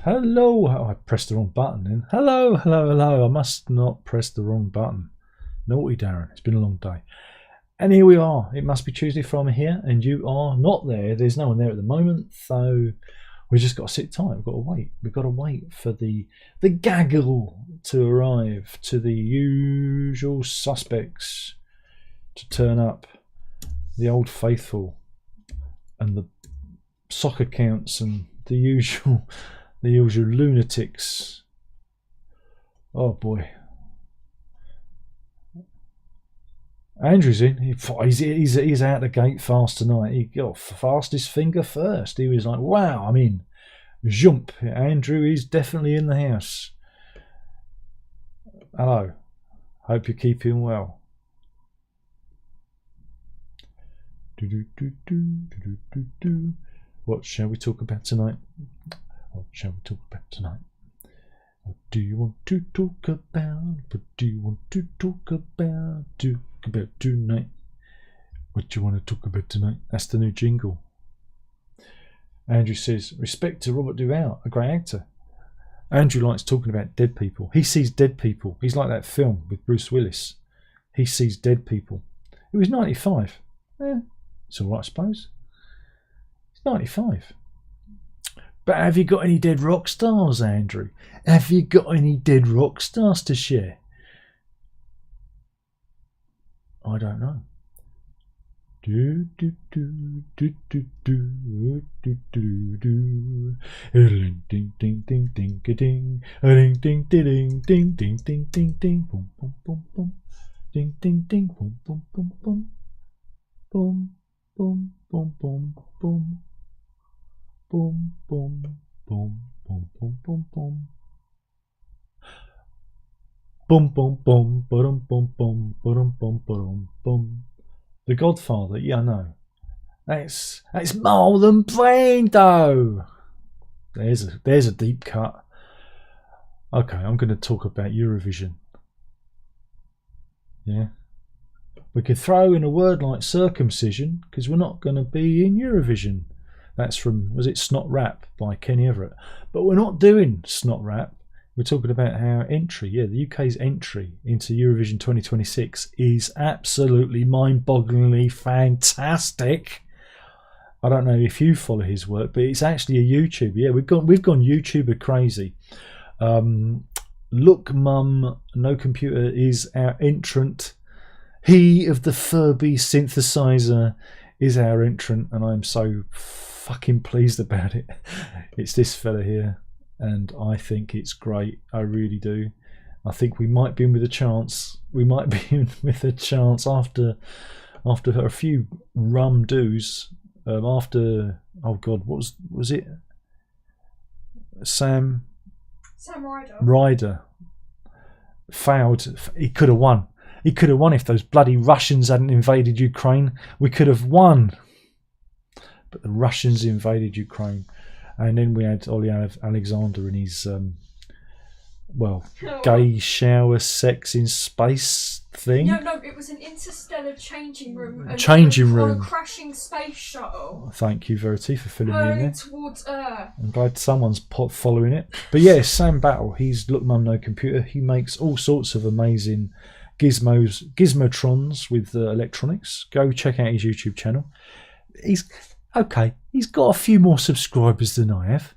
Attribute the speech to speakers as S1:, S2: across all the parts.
S1: Hello. Oh, I pressed the wrong button then. Hello, hello, hello. I must not press the wrong button. Naughty Darren. It's been a long day. And here we are. It must be Tuesday from here, and you are not there. There's no one there at the moment, so we just got to sit tight. We've got to wait. We've got to wait for the gaggle to arrive, to the usual suspects to turn up, the old faithful, and the soccer counts, and the usual lunatics. Oh boy. Andrew's in. He's out the gate fast tonight. He got fastest finger first. He was like, wow, I'm in. Jump. Andrew is definitely in the house. Hello. Hope you're keeping well. What shall we talk about tonight? What shall we talk about tonight? What do you want to talk about? What do you want to talk about? About tonight. What do you want to talk about tonight? That's the new jingle. Andrew says, respect to Robert Duvall, a great actor. Andrew likes talking about dead people. He sees dead people. He's like that film with Bruce Willis. He sees dead people. It was 95. It's alright, I suppose. It's 95. But have you got any dead rock stars, Andrew? Have you got any dead rock stars to share? I don't know. Do do do do do do do do do. Ding ding ding ding ding ding. Ding ding ding ding ding ding ding ding. Boom boom boom boom. Ding ding ding boom boom boom boom. Boom boom boom boom boom. Boom boom boom boom boom boom boom. Boom boom boom boom boom boom boom boom boom boom. The Godfather, yeah, I know. That's Marlon Brando. There's a deep cut. Okay, I'm going to talk about Eurovision. Yeah, we could throw in a word like circumcision because we're not going to be in Eurovision. That's from, was it Snot Rap by Kenny Everett? But we're not doing Snot Rap. We're talking about how the UK's entry into Eurovision 2026 is absolutely mind-bogglingly fantastic. I don't know if you follow his work, but it's actually a YouTuber. Yeah, we've gone YouTuber crazy. Look Mum No Computer is our entrant. He of the Furby synthesizer is our entrant, and I'm so fucking pleased about it. It's this fella here. And I think it's great. I really do. I think we might be in with a chance. We might be in with a chance after a few rum do's. After, oh God, what was it? Sam Ryder failed. He could have won. He could have won if those bloody Russians hadn't invaded Ukraine. We could have won. But the Russians invaded Ukraine. And then we had Ollie Alexander and his, gay shower sex in space thing.
S2: No, it was an interstellar changing room. On a crashing space shuttle.
S1: Thank you, Verity, for filling me in there.
S2: Towards Earth.
S1: I'm glad someone's following it. But yeah, Sam Battle, he's Look Mum No Computer. He makes all sorts of amazing gizmotrons with electronics. Go check out his YouTube channel. He's got a few more subscribers than I have,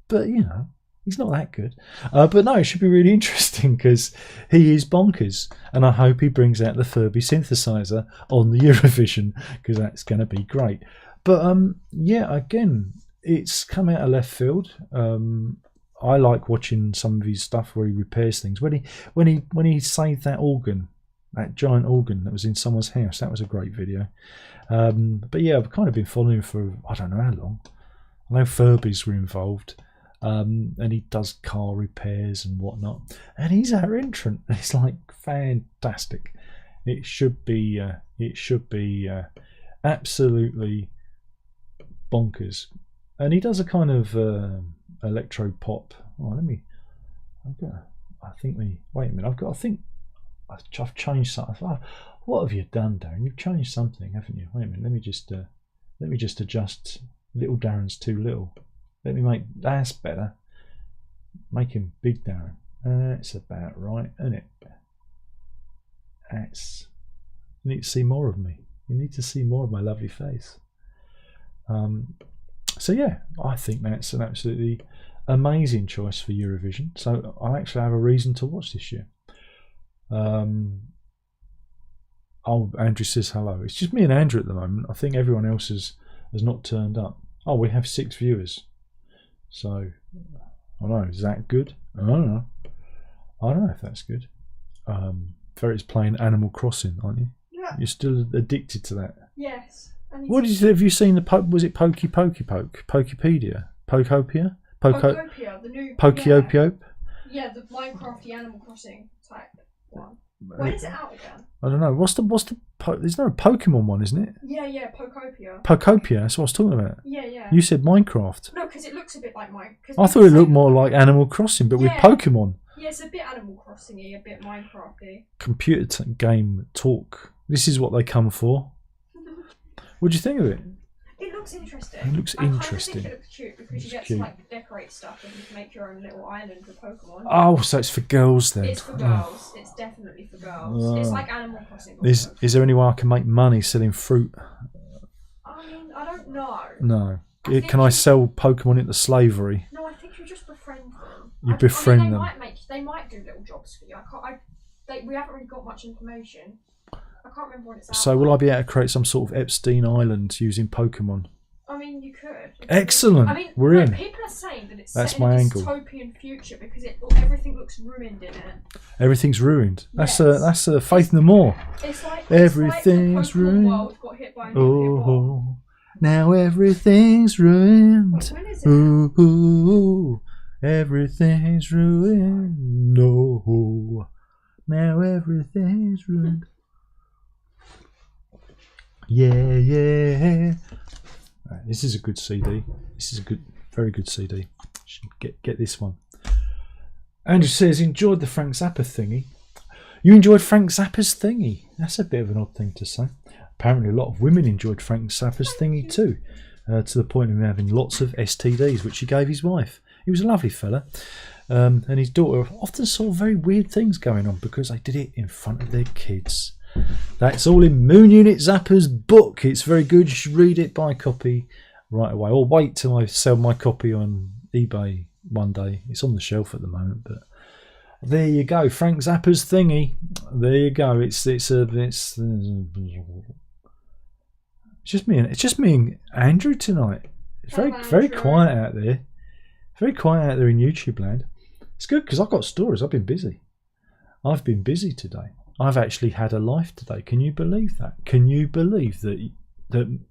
S1: but you know, he's not that good. But no, it should be really interesting because he is bonkers, and I hope he brings out the Furby synthesizer on the Eurovision because that's going to be great. But yeah, again, it's come out of left field. I like watching some of his stuff where he repairs things. When he saved that organ, that giant organ that was in someone's house, that was a great video. But yeah, I've kind of been following him for I don't know how long. I know Furbies were involved, and he does car repairs and whatnot. And he's our entrant. It's like fantastic. It should be absolutely bonkers. And he does a kind of electro pop. Oh, I've changed something. What have you done, Darren? You've changed something, haven't you? Wait a minute. Let me just adjust. Little Darren's too little. Let me make that's better. Make him big, Darren. That's about right, isn't it? That's. You need to see more of me. You need to see more of my lovely face. So yeah, I think that's an absolutely amazing choice for Eurovision. So I actually have a reason to watch this year. Oh, Andrew says hello. It's just me and Andrew at the moment. I think everyone else has not turned up. Oh, we have 6 viewers. So I don't know. Is that good? I don't know. I don't know if that's good. Ferret's playing Animal Crossing, aren't you?
S2: Yeah.
S1: You're still addicted to that.
S2: Yes.
S1: What did you? Have you seen the? Was it Pokey Poke? Pokepedia? Pokopia?
S2: Pokopia, the new.
S1: Pokeopiope?
S2: Yeah, the Minecrafty Animal Crossing type one. When is it out again?
S1: I don't know. What's the? There's no a Pokemon one, isn't it?
S2: Yeah, Pokopia.
S1: Pokopia. That's what I was talking about.
S2: Yeah.
S1: You said Minecraft.
S2: No, because it looks a bit like Minecraft.
S1: I thought it looked more like Animal Crossing, but with Pokemon.
S2: Yeah, it's a bit Animal Crossing-y, a bit Minecrafty.
S1: Computer game talk. This is what they come for. What do you think of it?
S2: It looks interesting.
S1: It looks interesting.
S2: I think it looks cute because you get to like decorate stuff and you can make your own little island with Pokemon.
S1: Oh, so it's for girls then?
S2: It's for girls. It's definitely for girls. It's like Animal Crossing.
S1: Is there any way I can make money selling fruit?
S2: I mean, I don't know.
S1: No. Can I sell Pokemon into slavery?
S2: No, I think you just befriend them.
S1: You befriend them.
S2: They might do little jobs for you. We haven't really got much information. I can't remember what it's out.
S1: So will I be able to create some sort of Epstein Island using Pokemon?
S2: I mean, you could.
S1: Excellent.
S2: I mean,
S1: we're in.
S2: People are saying that it's
S1: That's
S2: set in
S1: my
S2: a
S1: angle.
S2: dystopian future because everything looks ruined in it.
S1: Everything's ruined.
S2: Yes.
S1: That's a Faith No More.
S2: It's like
S1: everything's
S2: the Pokemon
S1: ruined.
S2: world got hit by a nuclear bomb.
S1: Now everything's ruined.
S2: Wait, when is it?
S1: Ooh, everything's ruined. No, now everything's ruined. Yeah. Right, this is a good CD. This is a very good CD. Should get this one. Andrew says, enjoyed the Frank Zappa thingy. You enjoyed Frank Zappa's thingy? That's a bit of an odd thing to say. Apparently a lot of women enjoyed Frank Zappa's thingy too, to the point of him having lots of STDs, which he gave his wife. He was a lovely fella. And his daughter often saw very weird things going on because they did it in front of their kids. That's all in Moon Unit Zappa's book. It's very good. You should read it, buy a copy right away, or wait till I sell my copy on eBay one day. It's on the shelf at the moment, but there you go. Frank Zappa's thingy. There you go. It's just me. It's just me and Andrew tonight. It's very quiet out there. Very quiet out there in YouTube land. It's good because I've got stories. I've been busy. I've been busy today. I've actually had a life today. Can you believe that? Can you believe that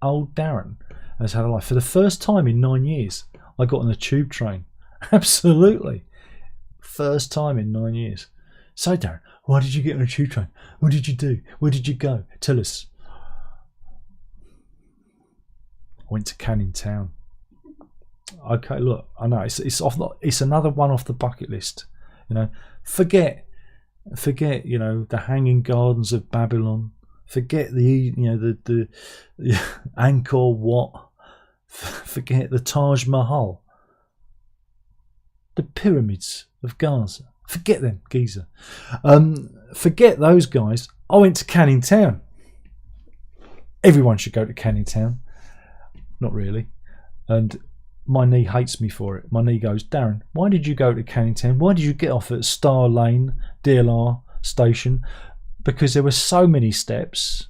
S1: old Darren has had a life? For the first time in 9 years, I got on a tube train. Absolutely. First time in 9 years. So Darren, why did you get on a tube train? What did you do? Where did you go? Tell us. I went to Canning Town. Okay, look, I know it's another one off the bucket list. You know, forget, you know, the Hanging Gardens of Babylon. Forget the Angkor Wat. Forget the Taj Mahal. The pyramids of Gaza. Forget them, Giza. Forget those guys. I went to Canning Town. Everyone should go to Canning Town. Not really. And my knee hates me for it. My knee goes, Darren, why did you go to Canning Town? Why did you get off at Star Lane, DLR station? Because there were so many steps.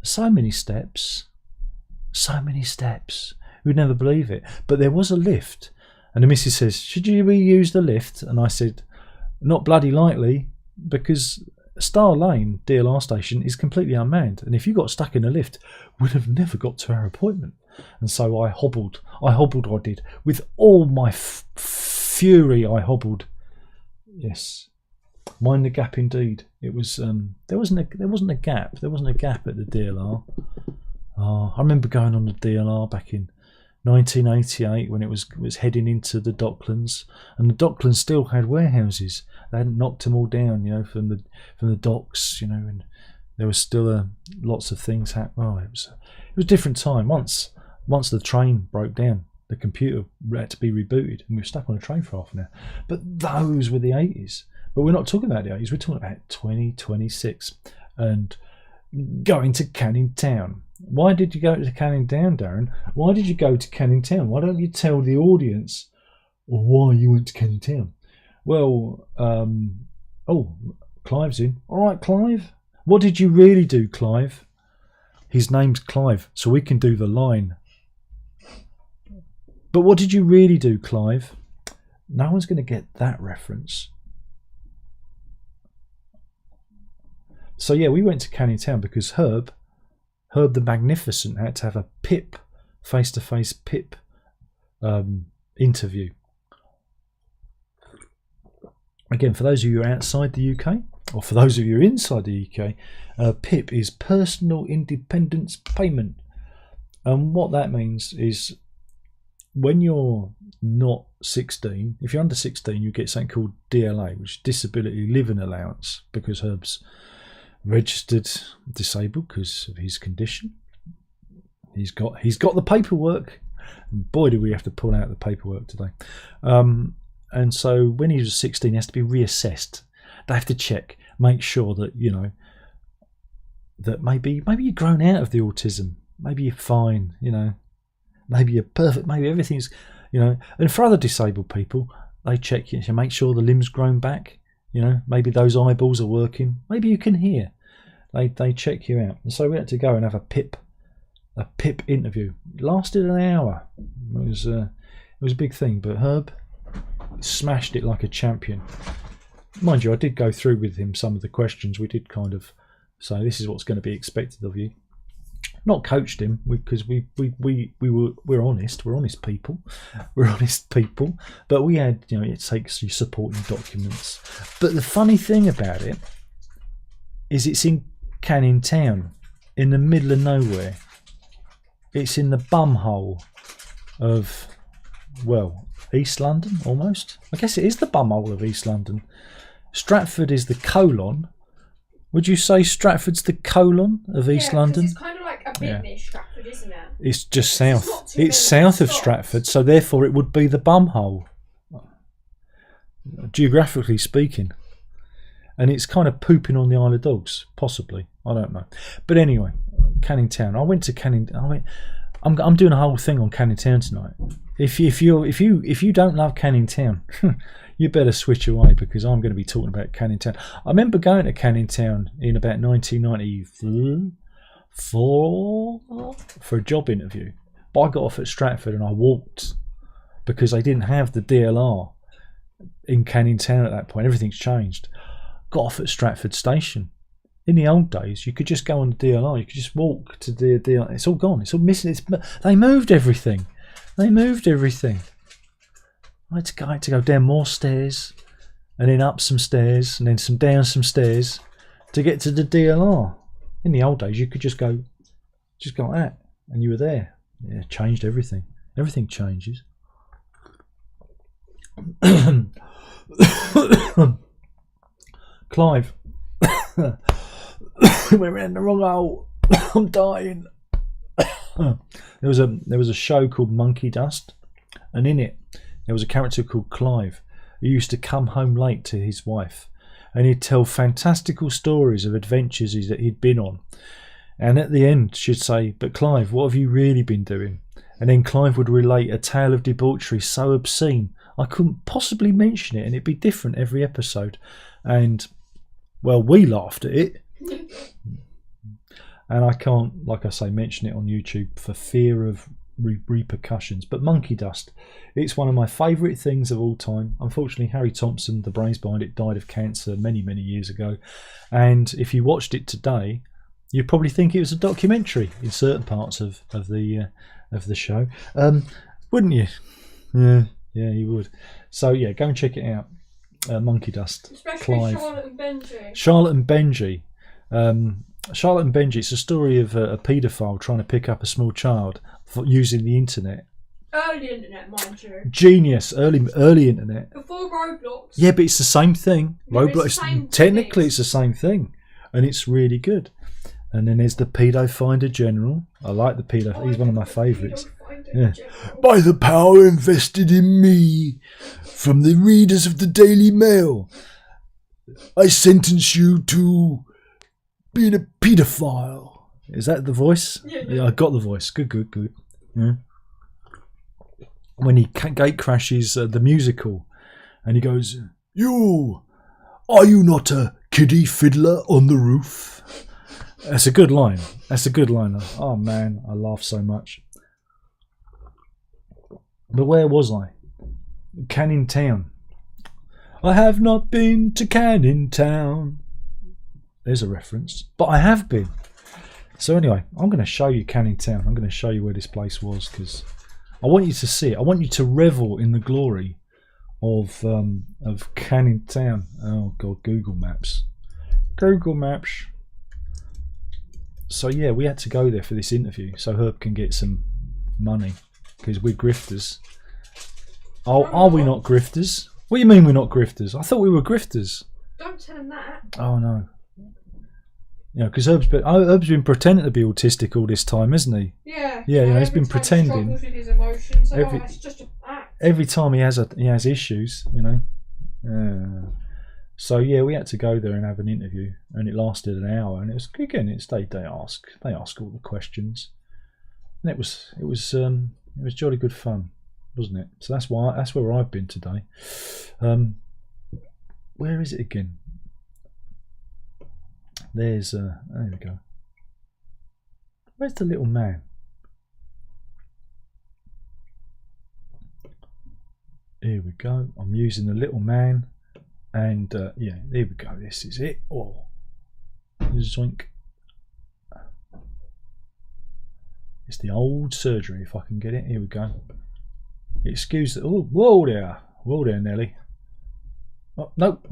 S1: So many steps. So many steps. You'd never believe it. But there was a lift. And the missus says, should you use the lift? And I said, not bloody likely, because Star Lane, DLR station, is completely unmanned. And if you got stuck in a lift, we'd have never got to our appointment. And so I hobbled, I did. With all my fury, I hobbled. Yes. Mind the gap indeed. It was, there wasn't a gap. There wasn't a gap at the DLR. I remember going on the DLR back in 1988 when it was heading into the Docklands, and the Docklands still had warehouses. They hadn't knocked them all down, you know, from the docks, you know, and there was still lots of things happening. Oh, it was a different time. Once the train broke down, The computer had to be rebooted, and we were stuck on a train for half an hour. But those were the 80s. But we're not talking about the 80s. We're talking about 2026 and going to Canning Town. Why did you go to Canning Town, Darren? Why did you go to Canning Town? Why don't you tell the audience why you went to Canning Town? Well, oh, Clive's in. All right, Clive. What did you really do, Clive? His name's Clive, so we can do the line. But what did you really do, Clive? No one's going to get that reference. So yeah, we went to Canning Town because Herb the Magnificent had to have a Pip, face-to-face Pip interview. Again, for those of you who are outside the UK, or for those of you who are inside the UK, PIP is Personal Independence Payment. And what that means is when you're not 16, if you're under 16, you get something called DLA, which is Disability Living Allowance, because Herb's registered disabled because of his condition. He's got the paperwork. And boy, do we have to pull out the paperwork today. And so when he was 16, he has to be reassessed. They have to check, make sure that, you know, that maybe you're grown out of the autism. Maybe you're fine, you know. Maybe you're perfect. Maybe everything's, you know. And for other disabled people, they check you to make sure the limbs grown back. You know, maybe those eyeballs are working. Maybe you can hear. They check you out. And so we had to go and have a PIP interview. It lasted an hour. It was a big thing. But Herb smashed it like a champion. Mind you, I did go through with him some of the questions. We did kind of say, this is what's going to be expected of you. Not coached him because we're honest. We're honest people. We're honest people. But we had, you know, it takes you supporting documents. But the funny thing about it is it's in Canning Town, in the middle of nowhere. It's in the bumhole of, well, East London almost. I guess it is the bumhole of East London. Stratford is the colon. Would you say Stratford's the colon of East London?
S2: It's kind of like a bit near Stratford, isn't it?
S1: It's just south. It's south of Stratford, so therefore it would be the bumhole, geographically speaking. And it's kind of pooping on the Isle of Dogs, possibly. I don't know. But anyway, Canning Town. I went to Canning. I'm doing a whole thing on Canning Town tonight. If you don't love Canning Town, you better switch away because I'm going to be talking about Canning Town. I remember going to Canning Town in about 1994 for a job interview. But I got off at Stratford and I walked because they didn't have the DLR in Canning Town at that point. Everything's changed. Got off at Stratford Station. In the old days, you could just go on the DLR. You could just walk to the DLR. It's all gone. It's all missing. They moved everything. I had to go down more stairs and then up some stairs and then down some stairs to get to the DLR. In the old days, you could just go like that and you were there. Yeah, it changed everything. Everything changes. Clive. We went round the wrong hole. I'm dying. There was a show called Monkey Dust, and in it there was a character called Clive who used to come home late to his wife, and he'd tell fantastical stories of adventures that he'd been on. And at the end, she'd say, "But Clive, what have you really been doing?" And then Clive would relate a tale of debauchery so obscene I couldn't possibly mention it, and it'd be different every episode. And well, we laughed at it. And I can't, like I say, mention it on YouTube for fear of repercussions. But Monkey Dust, it's one of my favourite things of all time. Unfortunately, Harry Thompson, the brains behind it, died of cancer many, many years ago. And if you watched it today, you'd probably think it was a documentary in certain parts of the show, wouldn't you? Yeah, you would. So yeah, go and check it out. Monkey Dust.
S2: Especially
S1: Clive.
S2: Charlotte and Benji.
S1: Charlotte and Benji, it's a story of a paedophile trying to pick up a small child using the internet.
S2: Early internet, mind you.
S1: Genius, early internet.
S2: Before Roblox.
S1: Yeah, but it's the same thing.
S2: Yeah,
S1: Roblox, technically it's the same thing. And it's really good. And then there's the Pedo Finder General. I like the Pedo. He's one of my favourites. Yeah. By the power invested in me from the readers of the Daily Mail, I sentence you to being a paedophile. Is that the voice? Yeah, I got the voice. Good. Yeah. When he gate crashes the musical, and he goes, are you not a kiddie fiddler on the roof? That's a good line. Oh man, I laugh so much. But where was I? Canning Town. I have not been to Canning Town. There's a reference. But I have been. So anyway, I'm going to show you Canning Town. I'm going to show you where this place was because I want you to see it. I want you to revel in the glory of Canning Town. Oh God, Google Maps. So yeah, we had to go there for this interview so Herb can get some money because we're grifters. Oh, are we not grifters? What do you mean we're not grifters? I thought we were grifters.
S2: Don't tell him that.
S1: Oh no. Yeah, because Herb's been pretending to be autistic all this time, hasn't he?
S2: Yeah.
S1: Yeah, he's been pretending.
S2: With his emotions. It's just an act.
S1: Every time he has issues, you know. So yeah, we had to go there and have an interview, and it lasted an hour. And it was again, they ask all the questions, and it was jolly good fun, wasn't it? So that's where I've been today. Where is it again? There's there we go. Where's the little man? Here we go. I'm using the little man. And yeah, there we go. This is it. Oh, zoink! It's the old surgery. If I can get it, here we go. Excuse the. Oh, whoa there, Nelly. Oh, nope.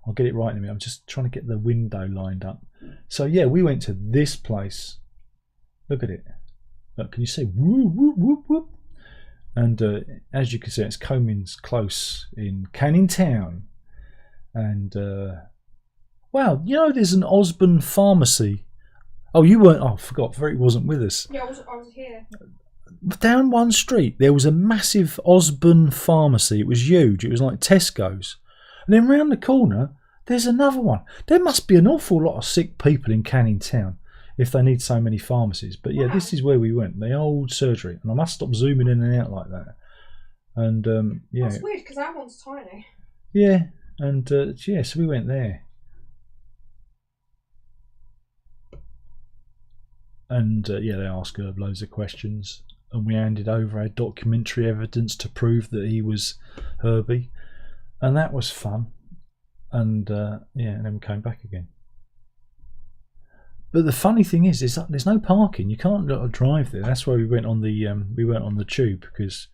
S1: I'll get it right in a minute. I'm just trying to get the window lined up. So yeah, we went to this place. Look at it. Look, can you see? Whoop whoop whoop whoop. And as you can see, it's Comins Close in Canning Town. And, wow, you know there's an Osborne pharmacy. Oh, you weren't, I forgot, Verity wasn't with us.
S2: Yeah, I was here.
S1: Down one street, there was a massive Osborne pharmacy. It was huge. It was like Tesco's. And then round the corner, there's another one. There must be an awful lot of sick people in Canning Town if they need so many pharmacies. But yeah, This is where we went, the old surgery. And I must stop zooming in and out like that. And yeah.
S2: That's weird because that one's tiny.
S1: Yeah, and yeah, so we went there. And yeah, they asked Herb loads of questions. And we handed over our documentary evidence to prove that he was Herbie. And that was fun. And yeah, and then we came back again. But the funny thing is there's no parking. You can't drive there. That's why we went on the tube because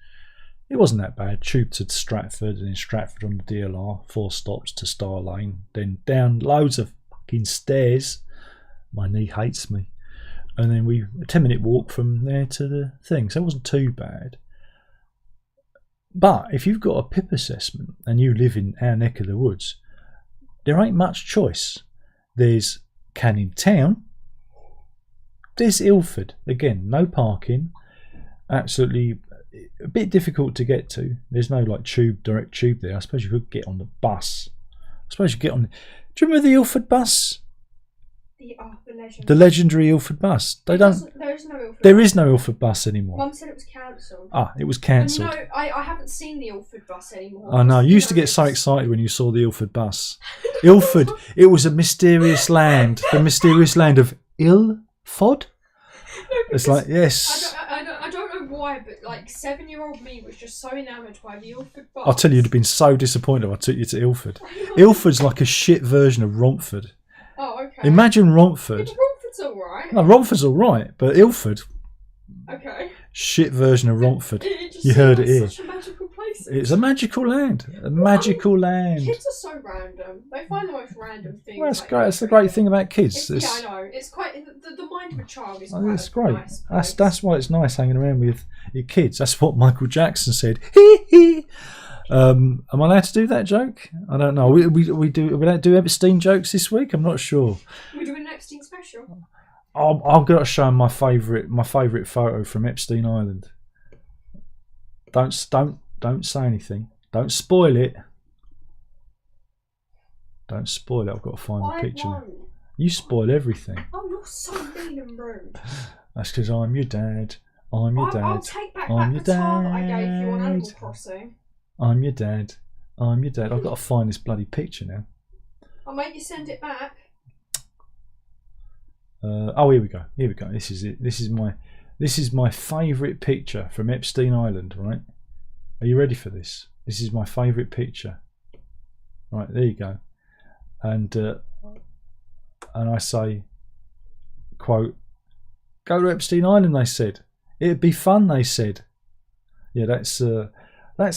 S1: it wasn't that bad. Tube to Stratford, and in Stratford on the DLR, 4 stops to Star Lane, then down loads of fucking stairs. My knee hates me. And then a 10-minute walk from there to the thing. So it wasn't too bad. But if you've got a PIP assessment and you live in our neck of the woods, there ain't much choice. There's Canning Town. There's Ilford. Again, no parking. Absolutely a bit difficult to get to. There's no like direct tube there. I suppose you could get on the bus. I suppose you get on. Do you remember the Ilford bus? The legendary Ilford bus. There is no Ilford bus anymore.
S2: Mum said it was cancelled.
S1: It was cancelled.
S2: No, I haven't seen the Ilford bus anymore.
S1: I know. You used to get so excited when you saw the Ilford bus. Ilford. It was a mysterious land. The mysterious land of Ilford.
S2: No,
S1: it's like yes.
S2: I don't know why, but like 7-year-old me was just so enamoured by the Ilford bus.
S1: I'll tell you, you'd have been so disappointed if I took you to Ilford. Ilford's like a shit version of Romford.
S2: Oh, okay.
S1: Imagine Romford.
S2: Yeah, Romford's alright.
S1: No, Romford's alright, but Ilford.
S2: Okay.
S1: Shit version of Romford.
S2: It
S1: You heard it here.
S2: Such a magical place.
S1: It's a magical land. A magical land.
S2: Kids are so random. They find the most random things.
S1: Well, that's great. That's the great thing about kids.
S2: Yeah, I know. It's quite the mind of a child is.
S1: It's great.
S2: Nice
S1: that's why it's nice hanging around with your kids. That's what Michael Jackson said. Hee hee. Am I allowed to do that joke? I don't know. We don't do Epstein jokes this week. I'm not sure.
S2: We're doing an Epstein special.
S1: I'm going to show him my favourite photo from Epstein Island. Don't say anything. Don't spoil it. Don't spoil it. I've got to find the picture.
S2: Won't.
S1: You spoil everything.
S2: Oh, you're so mean and rude.
S1: That's because I'm your dad. I'm your dad.
S2: I'll take back the tar that I gave you on Animal Crossing.
S1: I'm your dad. I'm your dad. I've got to find this bloody picture now.
S2: I'll make you send it back.
S1: Oh, here we go. Here we go. This is it. This is my favourite picture from Epstein Island. Right? Are you ready for this? This is my favourite picture. Right, there you go. And I say, quote, "Go to Epstein Island," they said. "It'd be fun," they said. Yeah, that's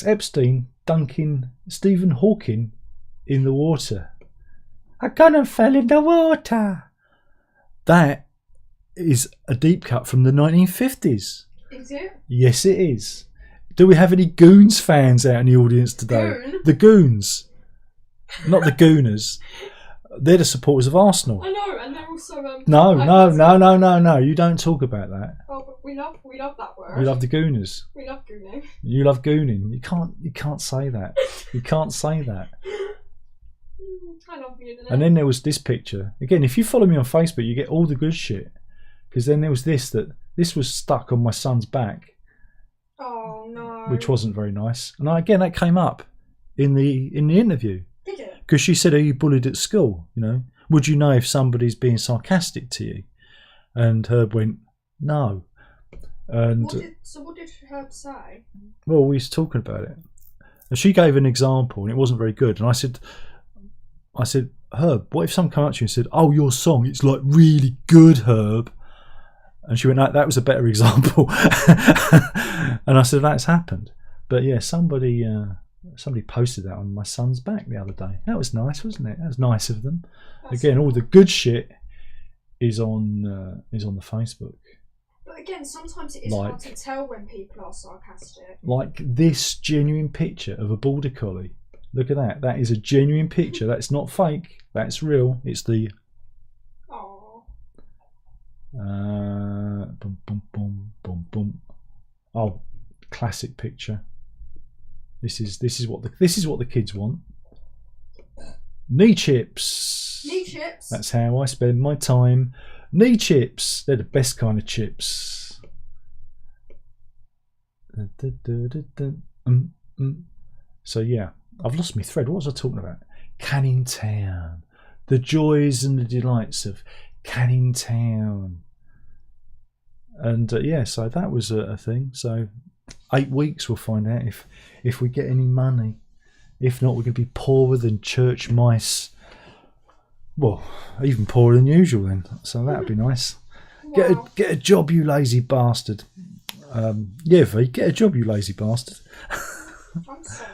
S1: Epstein dunking Stephen Hawking in the water. "I gone and fell in the water." That is a deep cut from the 1950s.
S2: Is it?
S1: Yes, it is. Do we have any Goons fans out in the audience today?
S2: Goon?
S1: The Goons. Not the Gooners. They're the supporters of Arsenal.
S2: I know, and they're also
S1: No. You don't talk about that.
S2: Oh, but we love that word.
S1: We love the Gooners.
S2: We love gooning.
S1: You love gooning. You can't say that. You can't say that.
S2: I love the internet.
S1: And then there was this picture. Again, if you follow me on Facebook, you get all the good shit. Because then there was this was stuck on my son's back.
S2: Oh no.
S1: Which wasn't very nice. And again, that came up in the interview.
S2: Did it?
S1: Because she said, "Are you bullied at school? You know, would you know if somebody's being sarcastic to you?" And Herb went, "No." And
S2: what did Herb say?
S1: Well, we was talking about it, and she gave an example, and it wasn't very good. And I said, "Herb, what if someone came up to you and said, 'Oh, your song, it's like really good, Herb'?" And she went, "No, that was a better example." And I said, "That's happened." But yeah, somebody posted that on my son's back the other day. That was nice, wasn't it? That was nice of them. Again, all the good shit is on the Facebook.
S2: But again, sometimes it is hard to tell when people are sarcastic. Like
S1: this genuine picture of a border collie. Look at that. That is a genuine picture. That's not fake. That's real. It's the.
S2: Oh.
S1: Boom, boom, boom, boom, boom. Oh, classic picture. This is what the kids want. Knee chips.
S2: Knee chips.
S1: That's how I spend my time. Knee chips. They're the best kind of chips. So yeah, I've lost my thread. What was I talking about? Canning Town. The joys and the delights of Canning Town. And yeah, so that was a thing. So 8 weeks we'll find out if we get any money. If not, we're going to be poorer than church mice. Well, even poorer than usual then. So that'd be nice.
S2: Wow.
S1: Get a job, you lazy bastard. Yeah, V, get a job, you lazy bastard.
S2: I'm sorry.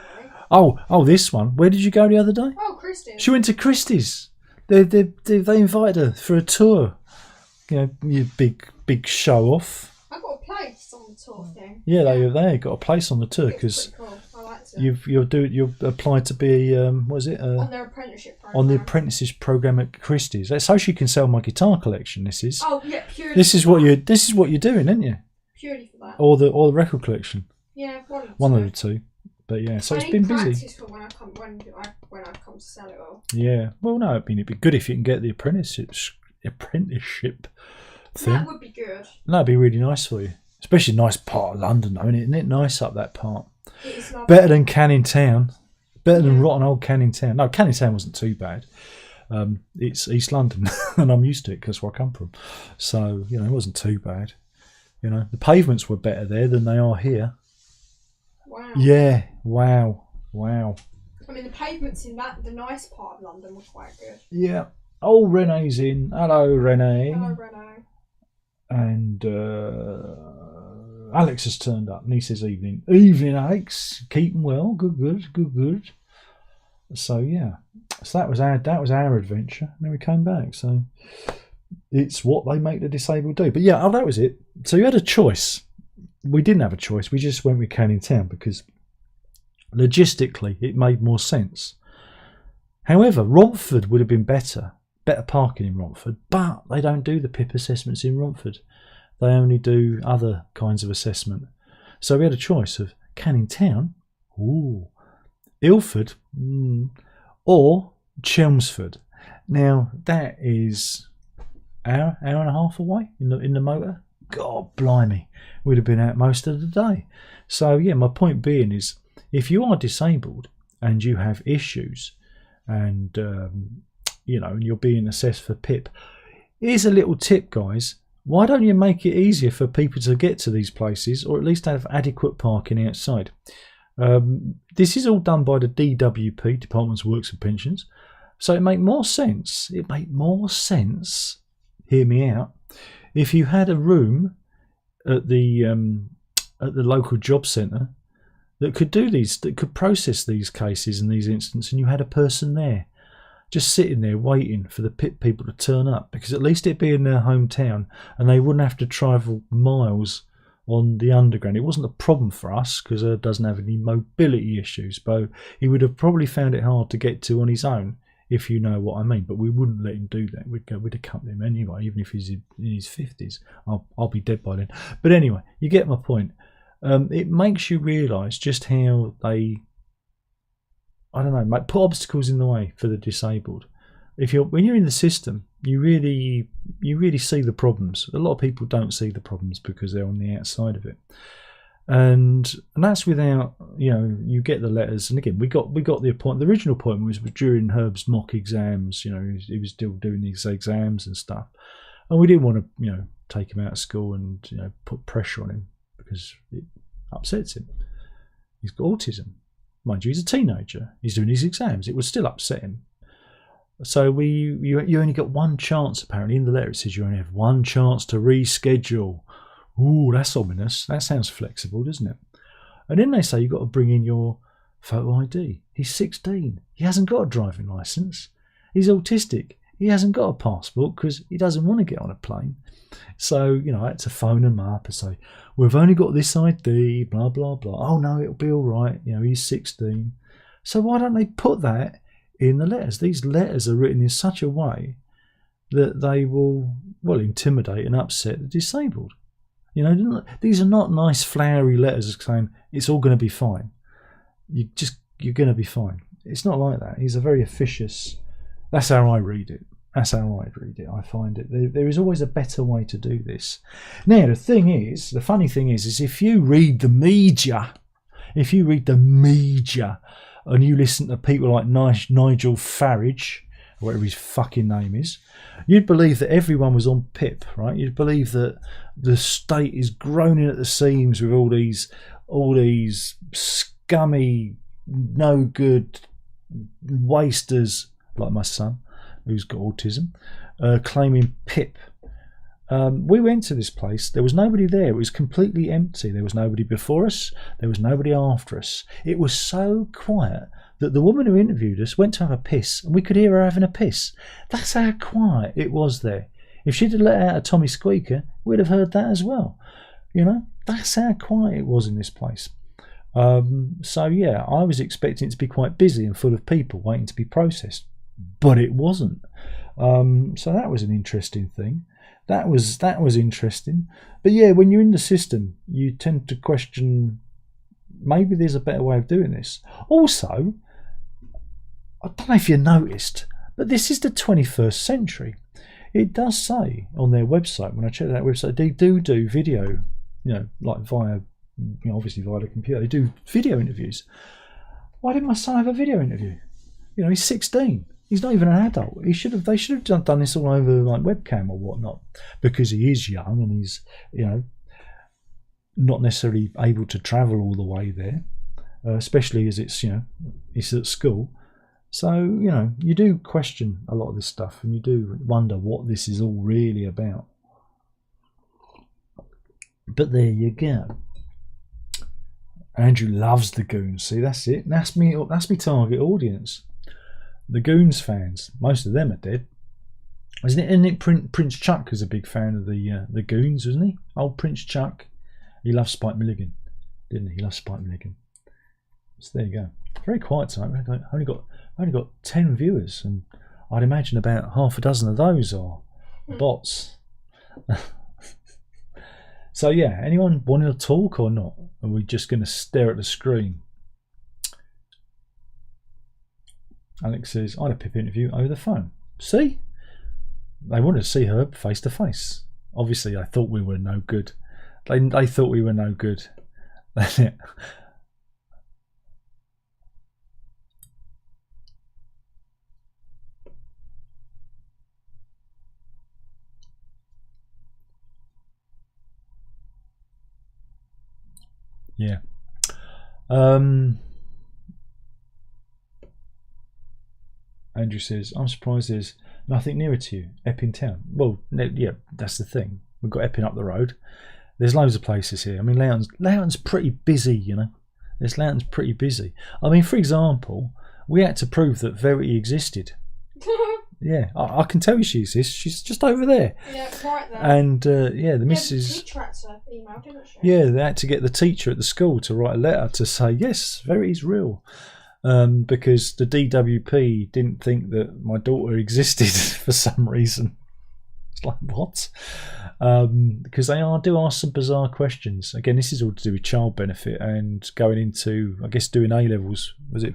S1: Oh, this one. Where did you go the other day?
S2: Oh, Christie's.
S1: She went to Christie's. They invited her for a tour. You know, your big show off.
S2: I got a place on the tour thing.
S1: Yeah, they got a place on the tour because
S2: cool. I liked it.
S1: you've applied to be what is it?
S2: On their apprenticeship program.
S1: On the apprentices program at Christie's. That's so she can sell my guitar collection. This is.
S2: Oh yeah, purely.
S1: This is what you're doing, isn't you?
S2: Purely for that.
S1: Or the record collection.
S2: Yeah,
S1: one of the two. But yeah, so it's been busy.
S2: For when I come to sell it all.
S1: Yeah. Well, no, I mean it'd be good if you can get the apprenticeship thing.
S2: That would be good.
S1: That'd be really nice for you. Especially a nice part of London, though, isn't it nice up that part?
S2: It is lovely.
S1: Better than Canning Town. Better than rotten old Canning Town. No, Canning Town wasn't too bad. It's East London, and I'm used to it because that's where I come from. So, you know, it wasn't too bad. You know, the pavements were better there than they are here.
S2: Wow.
S1: Yeah, wow.
S2: I mean, the pavements in the nice part of London were quite good.
S1: Yeah. Oh, Renee's in. Hello, Renee.
S2: Hello, Renee.
S1: And Alex has turned up, and he says, "Evening, evening, Alex. Keeping well, good." So yeah, so that was our adventure. And then we came back. So it's what they make the disabled do. But yeah, that was it. So you had a choice. We didn't have a choice. We just went with Canning Town because logistically it made more sense. However, Romford would have been better better parking in Romford, but they don't do the PIP assessments in Romford. They only do other kinds of assessment. So we had a choice of Canning Town, ooh, Ilford, or Chelmsford. Now that is hour and a half away in the motor. God blimey, we'd have been out most of the day. So yeah, my point being is, if you are disabled and you have issues, and you know, and you're being assessed for PIP, here's a little tip, guys. Why don't you make it easier for people to get to these places, or at least have adequate parking outside? This is all done by the DWP, Department of Works and Pensions. So it make more sense. It make more sense. Hear me out. If you had a room at the local job centre that could do these, that could process these cases and these incidents, and you had a person there, just sitting there waiting for the PIP people to turn up, because at least it'd be in their hometown and they wouldn't have to travel miles on the underground. It wasn't a problem for us because Herb doesn't have any mobility issues, but he would have probably found it hard to get to on his own, if you know what I mean. But we wouldn't let him do that. We'd accompany him anyway, even if he's in his 50s. I'll be dead by then. But anyway, you get my point. It makes you realise just how they, I don't know, put obstacles in the way for the disabled. When you're in the system, you really see the problems. A lot of people don't see the problems because they're on the outside of it, and that's without, you know, you get the letters. And again, we got the appointment. The original appointment was during Herb's mock exams. You know, he was still doing these exams and stuff, and we didn't want to, you know, take him out of school and, you know, put pressure on him because it upsets him. He's got autism. Mind you, he's a teenager. He's doing his exams. It would still upset him. So you only got one chance, apparently. In the letter it says you only have one chance to reschedule. Ooh, that's ominous. That sounds flexible, doesn't it? And then they say you've got to bring in your photo ID. He's 16. He hasn't got a driving licence. He's autistic. He hasn't got a passport because he doesn't want to get on a plane. So, you know, I had to phone him up and say, we've only got this ID, blah, blah, blah. Oh, no, it'll be all right. You know, he's 16. So why don't they put that in the letters? These letters are written in such a way that they will, well, intimidate and upset the disabled. You know, these are not nice flowery letters saying it's all going to be fine. You're going to be fine. It's not like that. He's a very officious. That's how I read it. That's how I read it. I find it. There is always a better way to do this. Now, the funny thing is if you read the media, and you listen to people like Nigel Farage, or whatever his fucking name is, you'd believe that everyone was on PIP, right? You'd believe that the state is groaning at the seams with all these scummy, no good wasters like my son, who's got autism, claiming PIP. We went to this place. There was nobody there. It was completely empty. There was nobody before us. There was nobody after us. It was so quiet that the woman who interviewed us went to have a piss, and we could hear her having a piss. That's how quiet it was there. If she'd have let out a Tommy Squeaker, we'd have heard that as well. You know, that's how quiet it was in this place. So yeah, I was expecting it to be quite busy and full of people waiting to be processed, but it wasn't. So that was an interesting thing. That was interesting. But yeah, when you're in the system, you tend to question, maybe there's a better way of doing this. Also, I don't know if you noticed, but this is the 21st century. It does say on their website, when I checked that website, they do video, you know, like via, you know, obviously via the computer. They do video interviews. Why didn't my son have a video interview? You know, he's 16. He's not even an adult. They should have done this all over like webcam or whatnot, because he is young and he's, you know, not necessarily able to travel all the way there, especially as it's, you know, it's at school. So, you know, you do question a lot of this stuff, and you do wonder what this is all really about. But there you go. Andrew loves the Goons. See, that's it. That's me target audience. The Goons fans. Most of them are dead. Isn't it Prince Chuck is a big fan of the Goons, wasn't he? Old Prince Chuck. He loves Spike Milligan, didn't he? He loves Spike Milligan. So there you go. Very quiet tonight. Only got 10 viewers, and I'd imagine about half a dozen of those are bots. So yeah, anyone wanting to talk or not? Are we just going to stare at the screen? Alex says, I had a Pip interview over the phone. See? They wanted to see her face to face. Obviously, I thought we were no good. They thought we were no good. Yeah. Andrew says, I'm surprised there's nothing nearer to you, Epping Town. Well, yeah, that's the thing. We've got Epping up the road. There's loads of places here. I mean, Loughton's pretty busy, you know. Loughton's pretty busy. I mean, for example, we had to prove that Verity existed. Yeah, I can tell you she exists. She's just over there.
S2: Yeah, right there.
S1: And yeah, the missus.
S2: The teacher had to email, didn't she?
S1: Yeah, they had to get the teacher at the school to write a letter to say yes, Verity's real, because the DWP didn't think that my daughter existed for some reason. It's like, what? Because they do ask some bizarre questions. Again, this is all to do with child benefit and going into, I guess, doing A levels. Was it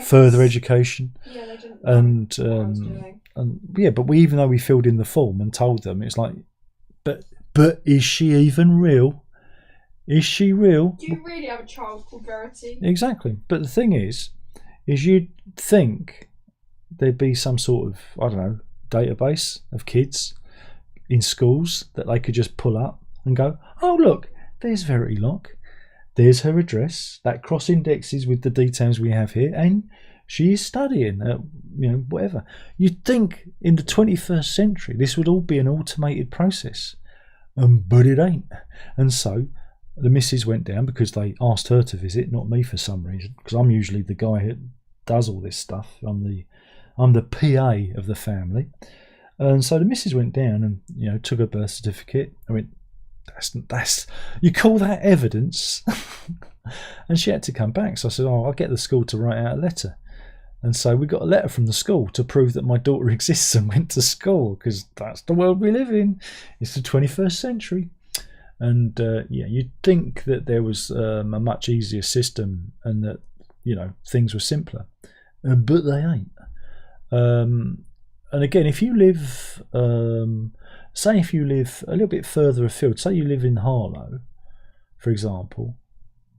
S1: further education?
S2: Yeah, they didn't know what I was doing.
S1: And yeah, but even though we filled in the form and told them, it's like, but is she even real? Is she real?
S2: Do you really have a child called Verity?
S1: Exactly. But the thing is you'd think there'd be some sort of, I don't know, database of kids in schools that they could just pull up and go, oh look, there's Verity Locke, there's her address, that cross indexes with the details we have here, and she is studying at, you know, whatever. You'd think in the 21st century this would all be an automated process, but it ain't. And so the missus went down because they asked her to visit, not me for some reason, because I'm usually the guy who does all this stuff. I'm the PA of the family. And so the missus went down and, you know, took her birth certificate. I mean, that's you call that evidence? And she had to come back. So I said, I'll get the school to write out a letter. And so we got a letter from the school to prove that my daughter exists and went to school, because that's the world we live in. It's the 21st century. And yeah, you'd think that there was a much easier system and that, you know, things were simpler, but they ain't. And again, if you live, say if you live a little bit further afield, say you live in Harlow, for example,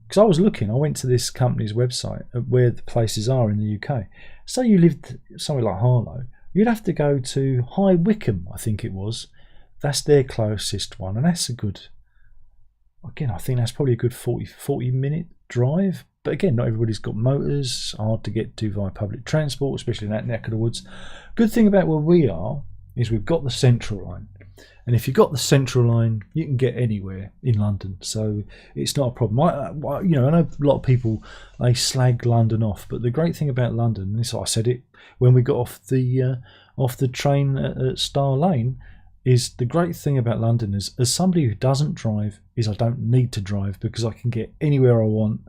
S1: because I was looking, I went to this company's website at where the places are in the UK. Say you lived somewhere like Harlow, you'd have to go to High Wycombe, I think it was. That's their closest one, and that's a good, again, I think that's probably a good 40 minute drive. But again, not everybody's got motors, hard to get to via public transport, especially in that neck of the woods. Good thing about where we are is we've got the Central Line. And if you've got the Central Line, you can get anywhere in London. So it's not a problem. I know a lot of people, they slag London off. But the great thing about London, and I said it when we got off the train at Star Lane, is the great thing about London is, as somebody who doesn't drive, is I don't need to drive because I can get anywhere I want,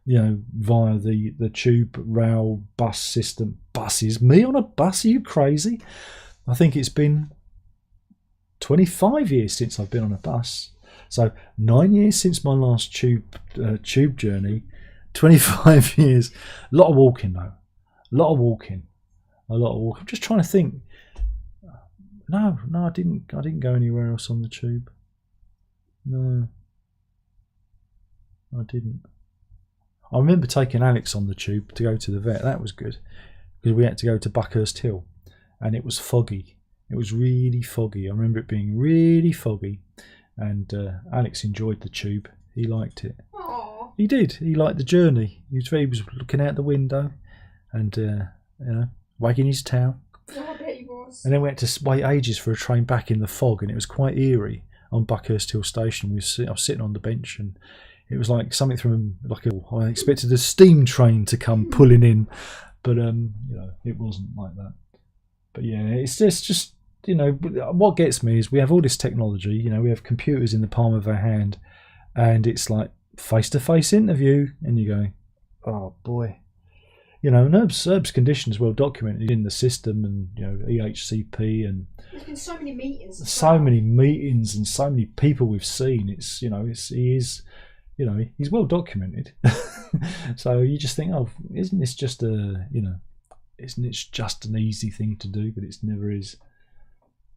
S1: you know, via the tube, rail, bus system. Buses? Me on a bus? Are you crazy? I think it's been 25 years since I've been on a bus. So 9 years since my last tube journey. 25 years. A lot of walking though. A lot of walking. I'm just trying to think. No, I didn't go anywhere else on the tube. No, I didn't. I remember taking Alex on the tube to go to the vet. That was good because we had to go to Buckhurst Hill, and it was foggy. It was really foggy. I remember it being really foggy, and Alex enjoyed the tube. He liked it.
S2: Aww.
S1: He did. He liked the journey. He was looking out the window, and you know, wagging his tail.
S2: Oh, I bet he was.
S1: And then we had to wait ages for a train back in the fog, and it was quite eerie on Buckhurst Hill Station. I was sitting on the bench, and it was like something from I expected a steam train to come pulling in, but you know, it wasn't like that. But yeah, it's just you know, what gets me is we have all this technology. You know, we have computers in the palm of our hand, and it's like face-to-face interview, and you go, oh boy. You know, and Herb's condition is well documented in the system, and you know, EHCP, and
S2: there's been so many meetings.
S1: So many meetings and so many people we've seen. It's, you know, he is, you know, he's well documented. So you just think, oh, isn't this just a, you know, isn't it just an easy thing to do? But it's never is.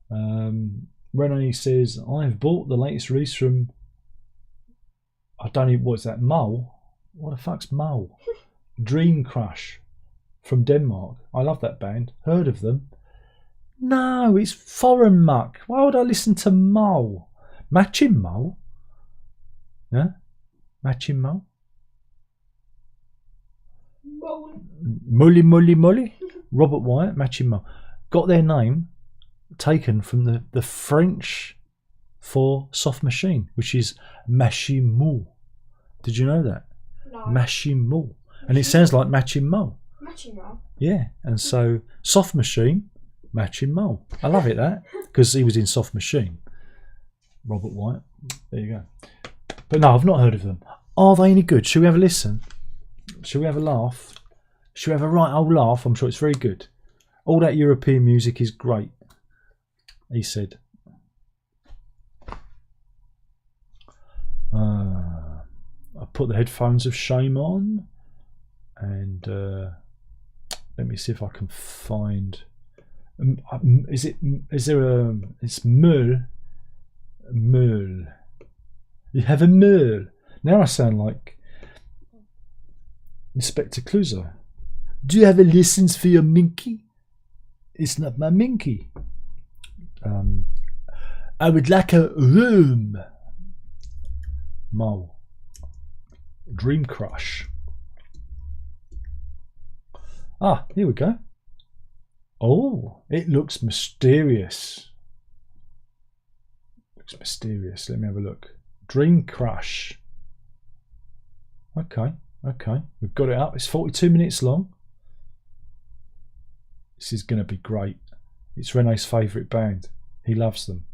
S1: Renee says, I've bought the latest release from, I don't even, what's that, Mole? What the fuck's Mole? Dream Crush from Denmark. I love that band. Heard of them? No, it's foreign muck. Why would I listen to Mole? Matching Mole? Yeah? Matching Mole? Molly. Robert Wyatt, Matching Mole. Got their name taken from the French for soft machine, which is Machine Mole. Did you know that?
S2: No.
S1: Machine Mole. And it sounds like Matching Mole.
S2: Matching Mole?
S1: Yeah, and so soft machine, Matching Mole. I love it, that, because he was in Soft Machine. Robert Wyatt. There you go. But no, I've not heard of them. Are they any good? Shall we have a listen? Shall we have a laugh? Shall we have a right old laugh? I'm sure it's very good. All that European music is great, he said. I put the headphones of shame on, and let me see if I can find. Is there a? It's Merle. You have a Merle. Now I sound like Inspector Clouseau. Do you have a license for your Minky? It's not my Minky. I would like a room. Mole. Dream Crush. Ah, here we go. Oh, it looks mysterious. Looks mysterious. Let me have a look. Dream Crush. Okay. We've got it up. It's 42 minutes long. This is going to be great. It's Renee's favourite band. He loves them.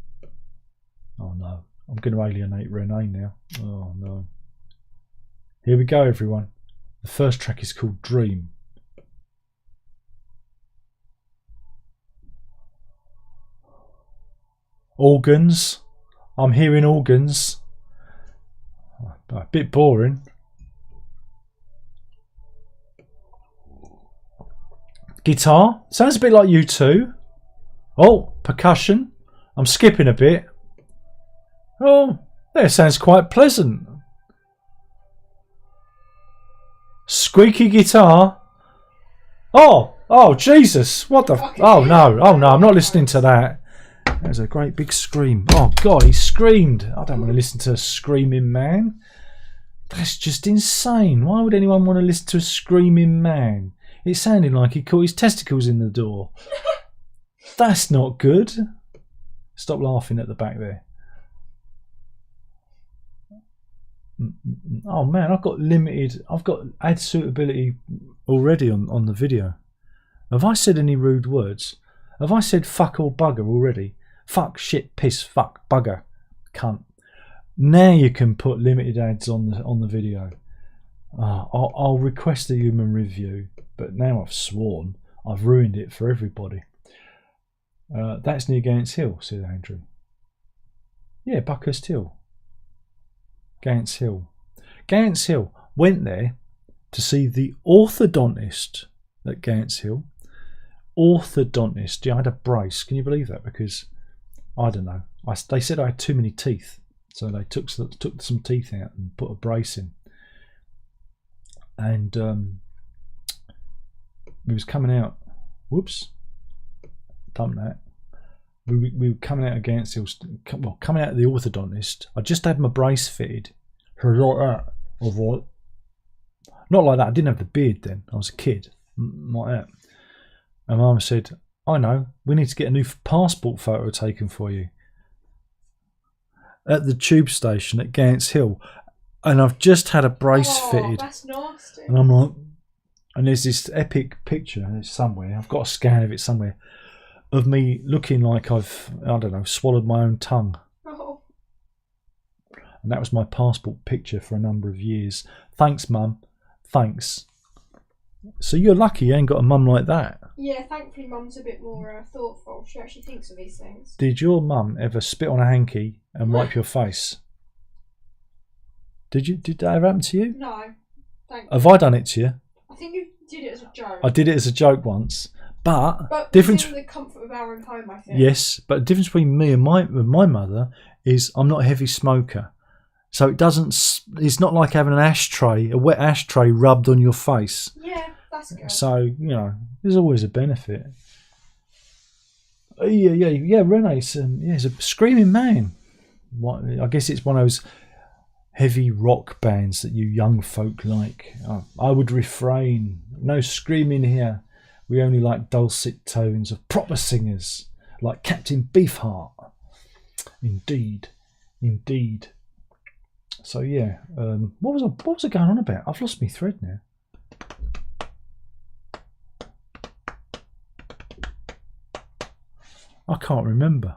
S1: Oh no. I'm going to alienate Renee now. Oh no. Here we go, everyone. The first track is called Dream. Organs. I'm hearing organs. A bit boring. Guitar. Sounds a bit like U2. Oh, percussion. I'm skipping a bit. Oh, that sounds quite pleasant. Squeaky guitar. Oh, Jesus. What the... Oh, no, I'm not listening to that. There's a great big scream. Oh, God, he screamed. I don't want to listen to a screaming man. That's just insane. Why would anyone want to listen to a screaming man? It sounded like he caught his testicles in the door. That's not good. Stop laughing at the back there. Oh man, I've got ad suitability already on the video. Have I said any rude words? Have I said fuck or bugger already? Fuck, shit, piss, fuck, bugger, cunt. Now you can put limited ads on the video. I'll request a human review, but now I've sworn, I've ruined it for everybody. That's near Gants Hill, said Andrew. Yeah, Buckhurst Hill. Gants Hill. Gants Hill. Went there to see the orthodontist at Gants Hill. Orthodontist. Yeah, I had a brace. Can you believe that? Because, I don't know. They said I had too many teeth. So they took some teeth out and put a brace in. And we was coming out. Whoops. Dump that. We were coming out against coming out of the orthodontist. I just had my brace fitted. Like that. Not like that. I didn't have the beard then. I was a kid. Like that. And Mum said, I know, we need to get a new passport photo taken for you. At the tube station at Gants Hill. And I've just had a brace fitted.
S2: That's nasty.
S1: And I'm like, and there's this epic picture somewhere. I've got a scan of it somewhere. Of me looking like I've, I don't know, swallowed my own tongue.
S2: Oh.
S1: And that was my passport picture for a number of years. Thanks, Mum. Thanks. So you're lucky you ain't got a mum like that.
S2: Yeah, thankfully Mum's a bit more thoughtful. She actually thinks of these things.
S1: Did your mum ever spit on a hanky and wipe your face? Did that ever happen to you?
S2: No. Thank
S1: Have I done it to you?
S2: I think you did it as a joke.
S1: I did it as a joke once. But
S2: difference in the comfort of our own home, I think.
S1: Yes, but the difference between me and my mother is I'm not a heavy smoker. So it's not like having a wet ashtray rubbed on your face.
S2: Yeah, that's good.
S1: So, there's always a benefit. Yeah, Rene's he's a screaming man. I guess it's one of those heavy rock bands that you young folk like. I would refrain. No screaming here. We only like dulcet tones of proper singers, like Captain Beefheart. Indeed. So yeah, what was I going on about? I've lost my thread now. I can't remember.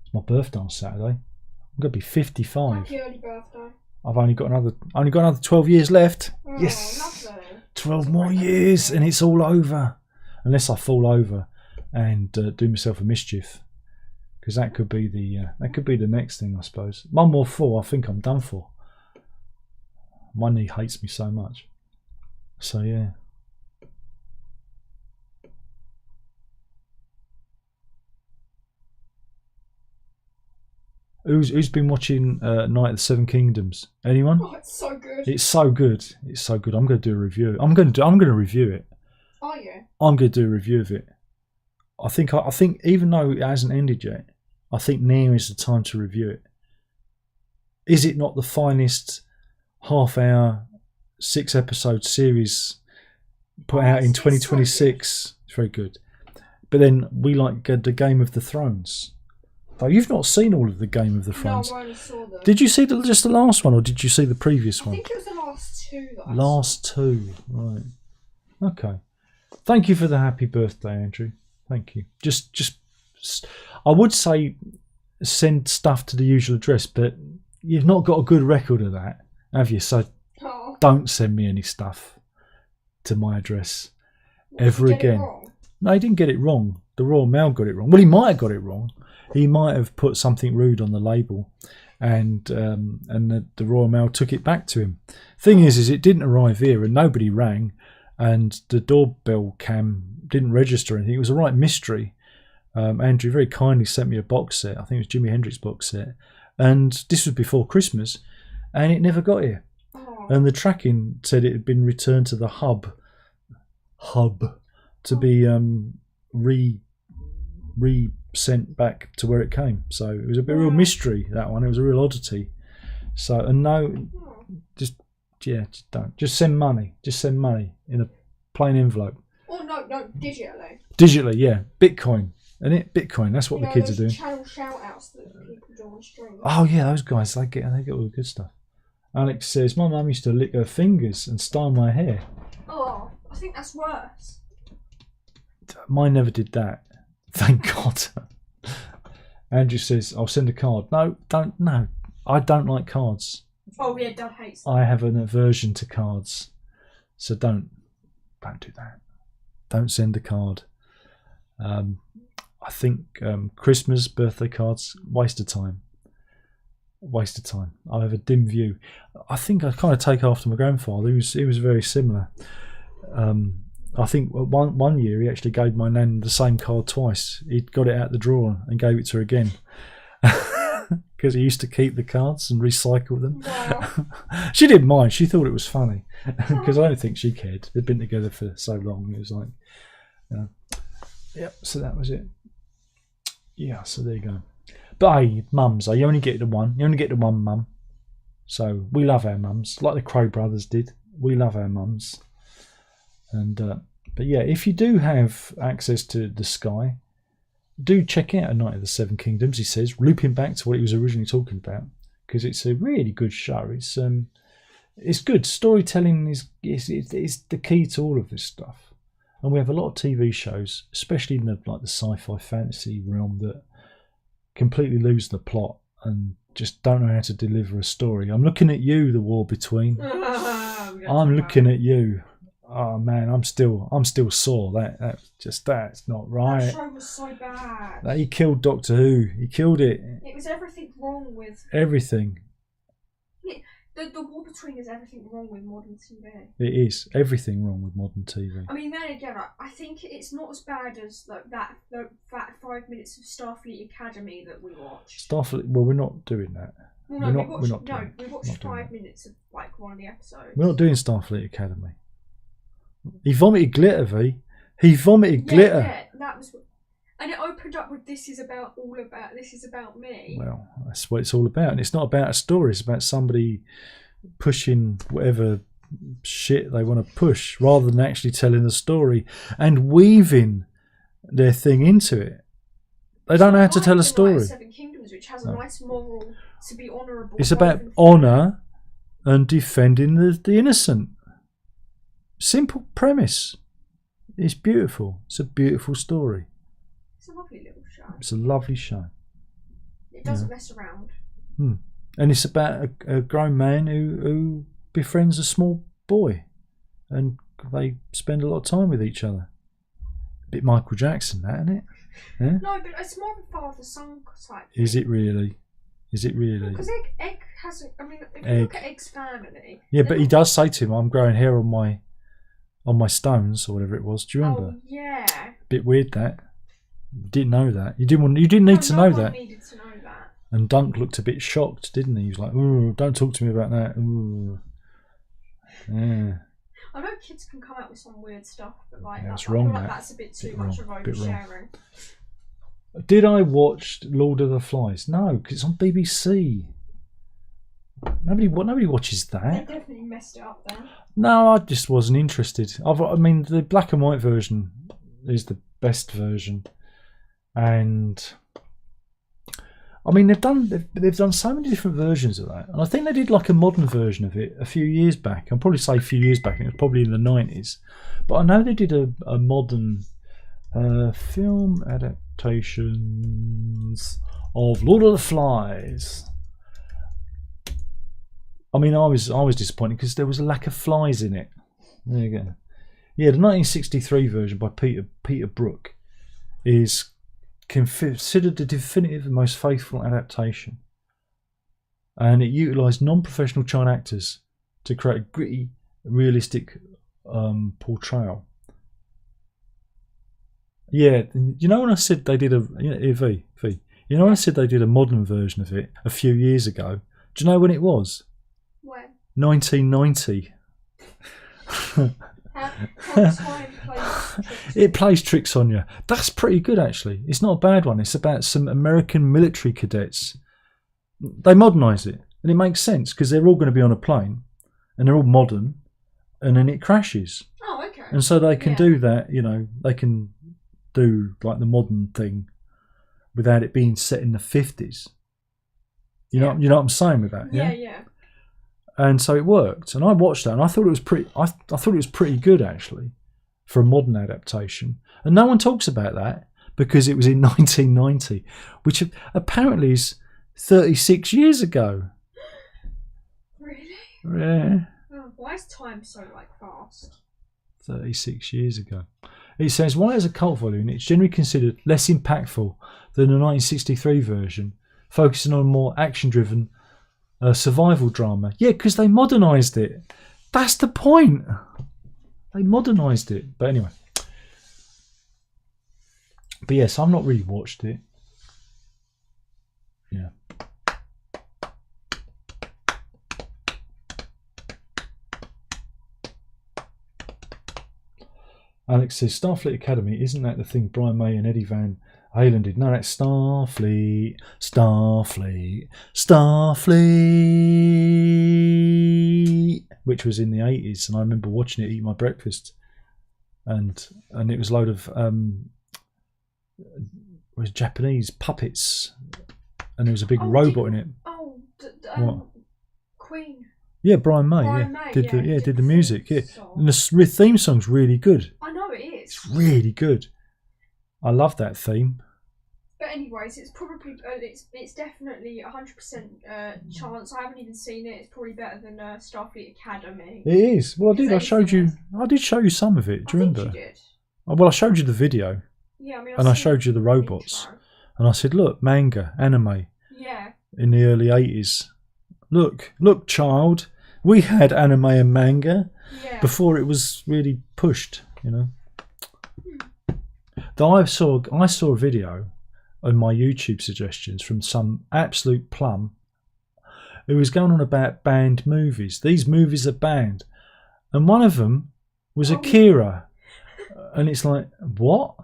S1: It's my birthday on Saturday. I'm gonna be 55.
S2: Happy early birthday.
S1: I've only got another 12 years left.
S2: Oh,
S1: Yes.
S2: Lovely.
S1: 12 more years and it's all over. Unless I fall over and do myself a mischief, because that could be the next thing, I suppose. One more fall, I think I'm done for. My knee hates me so much. So yeah. Who's been watching Night of the Seven Kingdoms? Anyone?
S2: Oh, it's so good.
S1: It's so good. It's so good. I'm going to do a review. I'm going to review it.
S2: Are you?
S1: I'm going to do a review of it. I think even though it hasn't ended yet, I think now is the time to review it. Is it not the finest half-hour, 6-episode series put out in 2026? So it's very good. But then we like the Game of the Thrones. Though you've not seen all of the Game of the Thrones.
S2: No, I only saw them.
S1: Did you see just the last one, or did you see the previous one?
S2: I think it was the last two.
S1: Last two, right? Okay. Thank you for the happy birthday, Andrew. Thank you. Just, I would say send stuff to the usual address, but you've not got a good record of that, have you? So don't send me any stuff to my address ever again. No, he didn't get it wrong. The Royal Mail got it wrong. Well, he might have got it wrong. He might have put something rude on the label, and the Royal Mail took it back to him. Thing is it didn't arrive here, and nobody rang, and the doorbell cam didn't register anything. It was a right mystery. Andrew very kindly sent me a box set. I think it was Jimi Hendrix box set, and this was before Christmas, and it never got here. And the tracking said it had been returned to the hub to be re-sent back to where it came. So it was a bit real mystery, that one. It was a real oddity. So, and no, just don't. Just send money. Just send money in a plain envelope.
S2: Oh no, digitally.
S1: Digitally, yeah. Bitcoin. And Bitcoin, that's what the kids are doing.
S2: Channel shout outs that people do on stream.
S1: Oh yeah, those guys, they get all the good stuff. Alex says, my mum used to lick her fingers and style my hair.
S2: Oh, I think that's worse.
S1: Mine never did that. Thank God. Andrew says, I'll send a card. No. I don't like cards.
S2: Oh yeah, Dad hates them.
S1: I have an aversion to cards. So don't do that. Don't send a card. I think Christmas, birthday cards, waste of time. I have a dim view. I think I kind of take after my grandfather. He was very similar. I think one year he actually gave my nan the same card twice. He got it out the drawer and gave it to her again. Because he used to keep the cards and recycle them. Wow. She didn't mind. She thought it was funny. Because I don't think she cared. They'd been together for so long. It was like, Yep, so that was it. Yeah, so there you go. But hey, mums, you only get the one. You only get the one mum. So we love our mums. Like the Crow brothers did. We love our mums. And but yeah, if you do have access to the Sky, do check out A Night of the Seven Kingdoms, he says, looping back to what he was originally talking about, because it's a really good show. It's good. Storytelling is the key to all of this stuff. And we have a lot of TV shows, especially in the sci-fi fantasy realm, that completely lose the plot and just don't know how to deliver a story. I'm looking at you, The War Between. I'm looking at you. Oh man, I'm still sore. That's not right.
S2: That show was so bad.
S1: He killed Doctor Who. He killed it.
S2: It was everything wrong with
S1: everything.
S2: The war between is everything wrong with modern TV.
S1: It is everything wrong with modern TV.
S2: I mean, then again, I think it's not as bad as like that 5 minutes of Starfleet Academy that we watched.
S1: Starfleet. Well, we're not doing that.
S2: Well, no, we watched 5 minutes of like one of the episodes.
S1: We're not doing Starfleet Academy. He vomited glitter, V. He vomited glitter.
S2: Yeah, that was. And it opened up with this is about me.
S1: Well, that's what it's all about. And it's not about a story. It's about somebody pushing whatever shit they want to push rather than actually telling the story and weaving their thing into it. They don't know how to tell a story.
S2: Seven Kingdoms, which has a nice moral to be honourable.
S1: It's about honour and defending the innocent. Simple premise. It's beautiful. It's a beautiful story.
S2: It's a lovely little show.
S1: It's a lovely show.
S2: It doesn't mess around.
S1: And it's about a grown man who befriends a small boy, and they spend a lot of time with each other. A bit Michael Jackson, that, isn't it? Yeah?
S2: No, but it's more of a father-son type thing.
S1: Is it really?
S2: Because Egg hasn't. I mean, if you look at Egg's family.
S1: Yeah, but he does say to him, "I'm growing hair on my stones," or whatever it was. Do you remember?
S2: Oh yeah.
S1: Bit weird that. You didn't know that. You didn't need to know that.
S2: Needed to know that.
S1: And Dunk looked a bit shocked, didn't he? He was like, "Ooh, don't talk to me about that." Ooh. Yeah.
S2: I know kids can come out with some weird stuff, but like
S1: that's
S2: I
S1: wrong.
S2: feel like that's a bit too much of oversharing.
S1: Did I watch Lord of the Flies? No, because it's on BBC. Nobody watches that.
S2: They definitely messed it up then.
S1: No, I just wasn't interested. I mean, the black and white version is the best version, and I mean they've done so many different versions of that, and I think they did like a modern version of it a few years back. I'll probably say a few years back, and it was probably in the 90s. But I know they did a modern film adaptations of Lord of the Flies. I mean, I was disappointed because there was a lack of flies in it. There you go. Yeah, the 1963 version by Peter Brook is considered the definitive and most faithful adaptation, and it utilised non-professional child actors to create a gritty, realistic portrayal. Yeah, you know when I said they did V, you know when I said they did a modern version of it a few years ago? Do you know when it was?
S2: When?
S1: 1990.
S2: How time plays
S1: it plays tricks on you. That's pretty good, actually. It's not a bad one. It's about some American military cadets. They modernise it, and it makes sense because they're all going to be on a plane, and they're all modern, and then it crashes.
S2: Oh, okay.
S1: And so they can do that. You know, they can do like the modern thing without it being set in the 50s. You know what I'm saying with that?
S2: Yeah.
S1: And so it worked, and I watched that, and I thought it was pretty. I thought it was pretty good actually, for a modern adaptation. And no one talks about that because it was in 1990, which apparently is 36 years ago.
S2: Really?
S1: Yeah.
S2: Oh, why is time so fast?
S1: 36 years ago. It says, while it has a cult following, it's generally considered less impactful than the 1963 version, focusing on a more action-driven survival drama. Yeah, because they modernised it. That's the point. They modernised it. But anyway. But yes, I've not really watched it. Yeah. Alex says, Starfleet Academy, isn't that the thing Brian May and Eddie Van Halen did? No, that's Starfleet, which was in the 80s, and I remember watching it, eat my breakfast, and it was a load of Japanese puppets, and there was a big robot in it.
S2: Queen.
S1: Yeah, Brian May. Did the music. Yeah, and the theme song's really good.
S2: I know it is.
S1: It's really good. I love that theme.
S2: But anyways, it's probably it's definitely 100% chance. I haven't even seen it. It's probably better than Starfleet Academy.
S1: It is. Well, I did. I showed you.
S2: else?
S1: I did show you some of it. Do you remember?
S2: You did.
S1: Well, I showed you the video.
S2: Yeah, I mean,
S1: and I showed you the robots. And I said, look, manga, anime.
S2: Yeah.
S1: In the early 80s. Look, child. We had anime and manga before it was really pushed, you know. Though I saw a video on my YouTube suggestions from some absolute plum who was going on about banned movies. These movies are banned. And one of them was Akira. And it's like, what?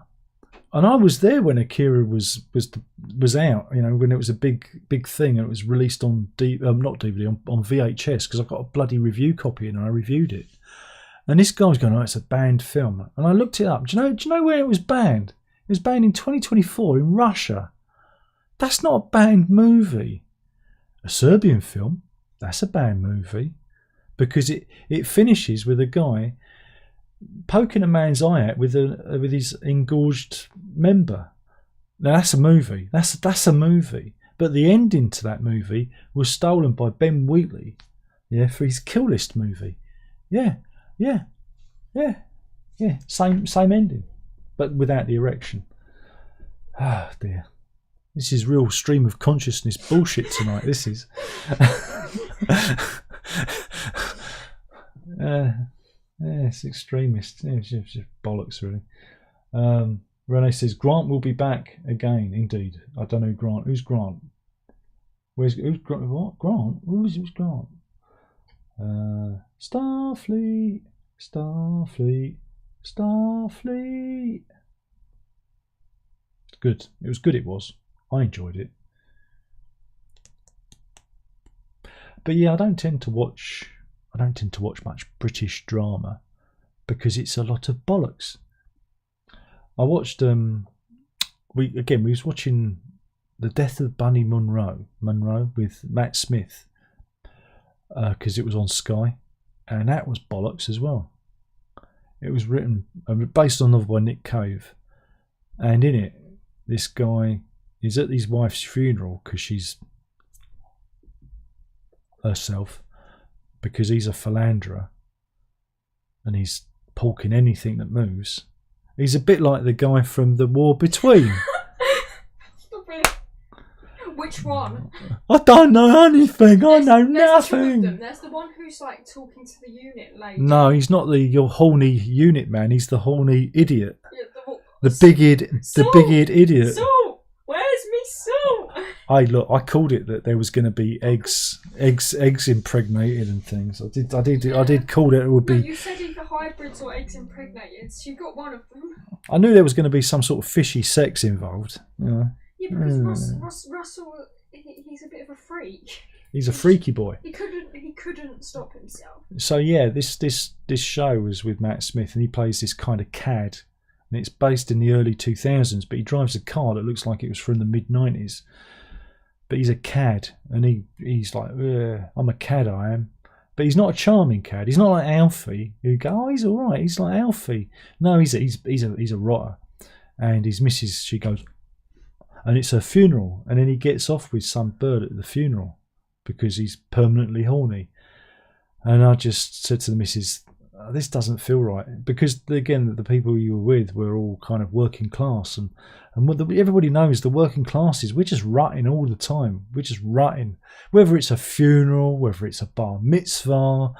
S1: And I was there when Akira was out, you know, when it was a big thing, and it was released on not DVD, on VHS, because I've got a bloody review copy and I reviewed it. And this guy was going, oh, it's a banned film. And I looked it up. Do you know where it was banned? It was banned in 2024 in Russia. That's not a banned movie. A Serbian film, that's a banned movie, because it finishes with a guy poking a man's eye out with his engorged member. Now that's a movie. That's a movie. But the ending to that movie was stolen by Ben Wheatley, for his Kill List movie. Yeah. Same ending, but without the erection. Ah, dear. This is real stream of consciousness bullshit tonight. This is. It's extremist. It's just bollocks, really. Renee says Grant will be back again. Indeed, I don't know Grant. Who's Grant? Who's Grant? What Grant? Who's Grant? Starfleet. It's good. It was good. It was. I enjoyed it. But yeah, I don't tend to watch much British drama because it's a lot of bollocks. I watched we was watching The Death of Bunny Munro with Matt Smith because it was on Sky, and that was bollocks as well. It was written based on a novel by Nick Cave, and in it this guy is at his wife's funeral because she's herself, because he's a philanderer and he's porking anything that moves. He's a bit like the guy from The War Between.
S2: Stop it. Which one?
S1: I don't know anything. I know nothing.
S2: There's the one who's like talking to the unit lady.
S1: No, he's not your horny unit man. He's the horny idiot.
S2: Yeah,
S1: the big-eared idiot.
S2: Salt! Where's me salt?
S1: I called it that there was going to be eggs impregnated and things. I did call it would be.
S2: No, you said either hybrids or eggs impregnated. So you got one of them.
S1: I knew there was going to be some sort of fishy sex involved.
S2: Yeah, because Russell, he's a bit of a freak.
S1: He's a freaky boy.
S2: He couldn't stop himself.
S1: So yeah, this show was with Matt Smith, and he plays this kind of cad, and it's based in the early 2000s. But he drives a car that looks like it was from the mid-90s. But he's a cad, and he's like, I'm a cad, I am. But he's not a charming cad. He's not like Alfie. You go, oh, he's all right. He's like Alfie. No, he's a rotter. And his missus, she goes, and it's her funeral, and then he gets off with some bird at the funeral because he's permanently horny. And I just said to the missus, this doesn't feel right, because again, the people you were with were all kind of working class, and what everybody knows, the working classes, we're just rutting all the time. We're just rutting, whether it's a funeral, whether it's a bar mitzvah,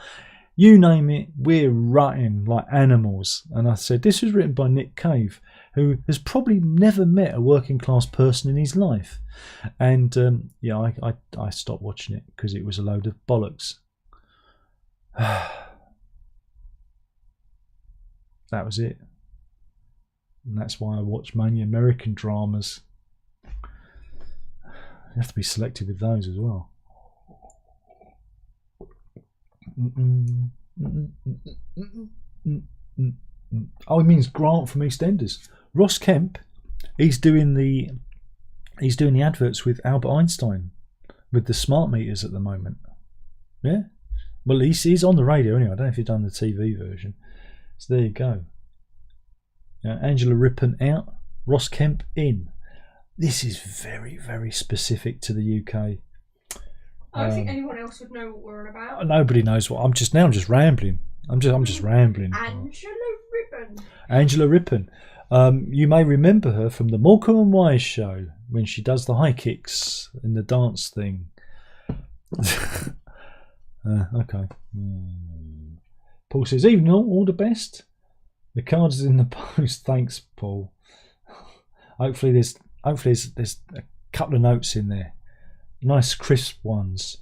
S1: you name it, we're rutting like animals. And I said, this was written by Nick Cave, who has probably never met a working class person in his life. And I stopped watching it because it was a load of bollocks. That was it. And that's why I watch mainly American dramas. You have to be selective with those as well. Oh, he means Grant from EastEnders. Ross Kemp, he's doing the adverts with Albert Einstein with the smart meters at the moment. Yeah. Well, he's on the radio anyway. I don't know if you've done the TV version. So there you go. Angela Rippon out, Ross Kemp in. this is very, very specific to the UK.
S2: I don't think anyone else would know what we're on about.
S1: Nobody knows what. I'm just rambling. I'm just rambling. Angela Rippon. You may remember her from the Morecambe and Wise show when she does the high kicks in the dance thing. Okay. Paul says, "Evening all the best. The card is in the post. Thanks, Paul. Hopefully there's a couple of notes in there. Nice crisp ones."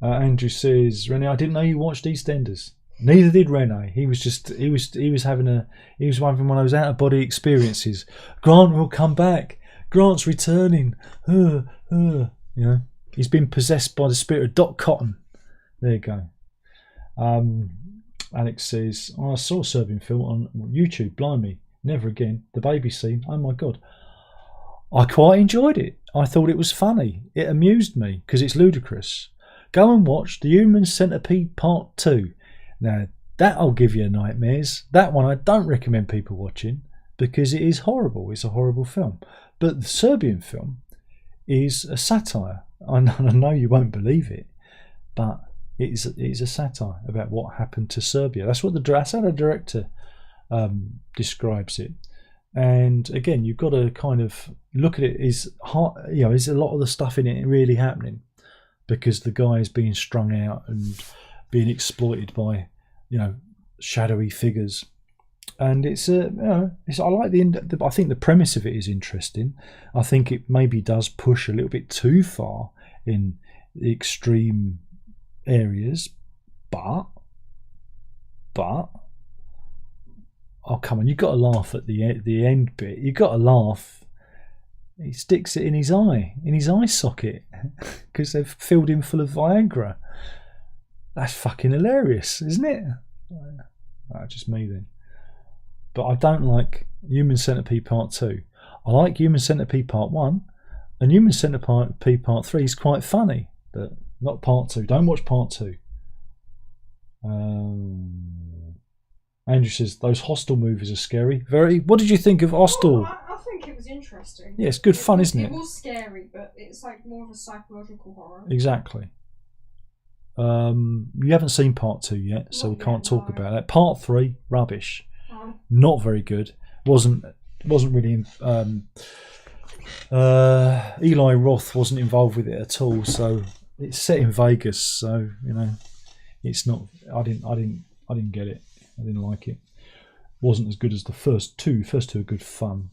S1: Andrew says, "Renee, I didn't know you watched EastEnders." Neither did Renee. He was having one of those out of body experiences. Grant will come back. Grant's returning. You know, he's been possessed by the spirit of Doc Cotton. There you go. Alex says, I saw a Serbian film on YouTube. Blimey, never again. The baby scene. Oh my god. I quite enjoyed it. I thought it was funny. It amused me because it's ludicrous. Go and watch The Human Centipede Part 2. Now, that'll give you nightmares. That one I don't recommend people watching because it is horrible. It's a horrible film. But the Serbian film is a satire. I know you won't believe it, but it is a satire about what happened to Serbia. That's how the director describes it. And again, you've got to kind of look at it. Is a lot of the stuff in it really happening because the guy is being strung out and being exploited by, shadowy figures. And I like I think the premise of it is interesting. I think it maybe does push a little bit too far in the extreme areas, but oh come on, you've got to laugh at the end bit. You've got to laugh. He sticks it in his eye socket because they've filled him full of Viagra. That's fucking hilarious, isn't it? Just me then. But I don't like Human Centipede Part 2. I like Human Centipede Part 1, and Human Centipede Part 3 is quite funny, but not Part 2. Don't watch Part 2. Andrew says, those Hostel movies are scary. Very. What did you think of Hostel?
S2: I think it was interesting.
S1: Yeah, it's good fun, isn't it?
S2: It was scary, but it's like more of a psychological horror.
S1: Exactly. You haven't seen Part 2 yet, so we can't talk about that. Part 3, rubbish. Not very good. Wasn't really. Eli Roth wasn't involved with it at all. So it's set in Vegas. So it's not. I didn't get it. I didn't like it. Wasn't as good as the first two. First two are good fun.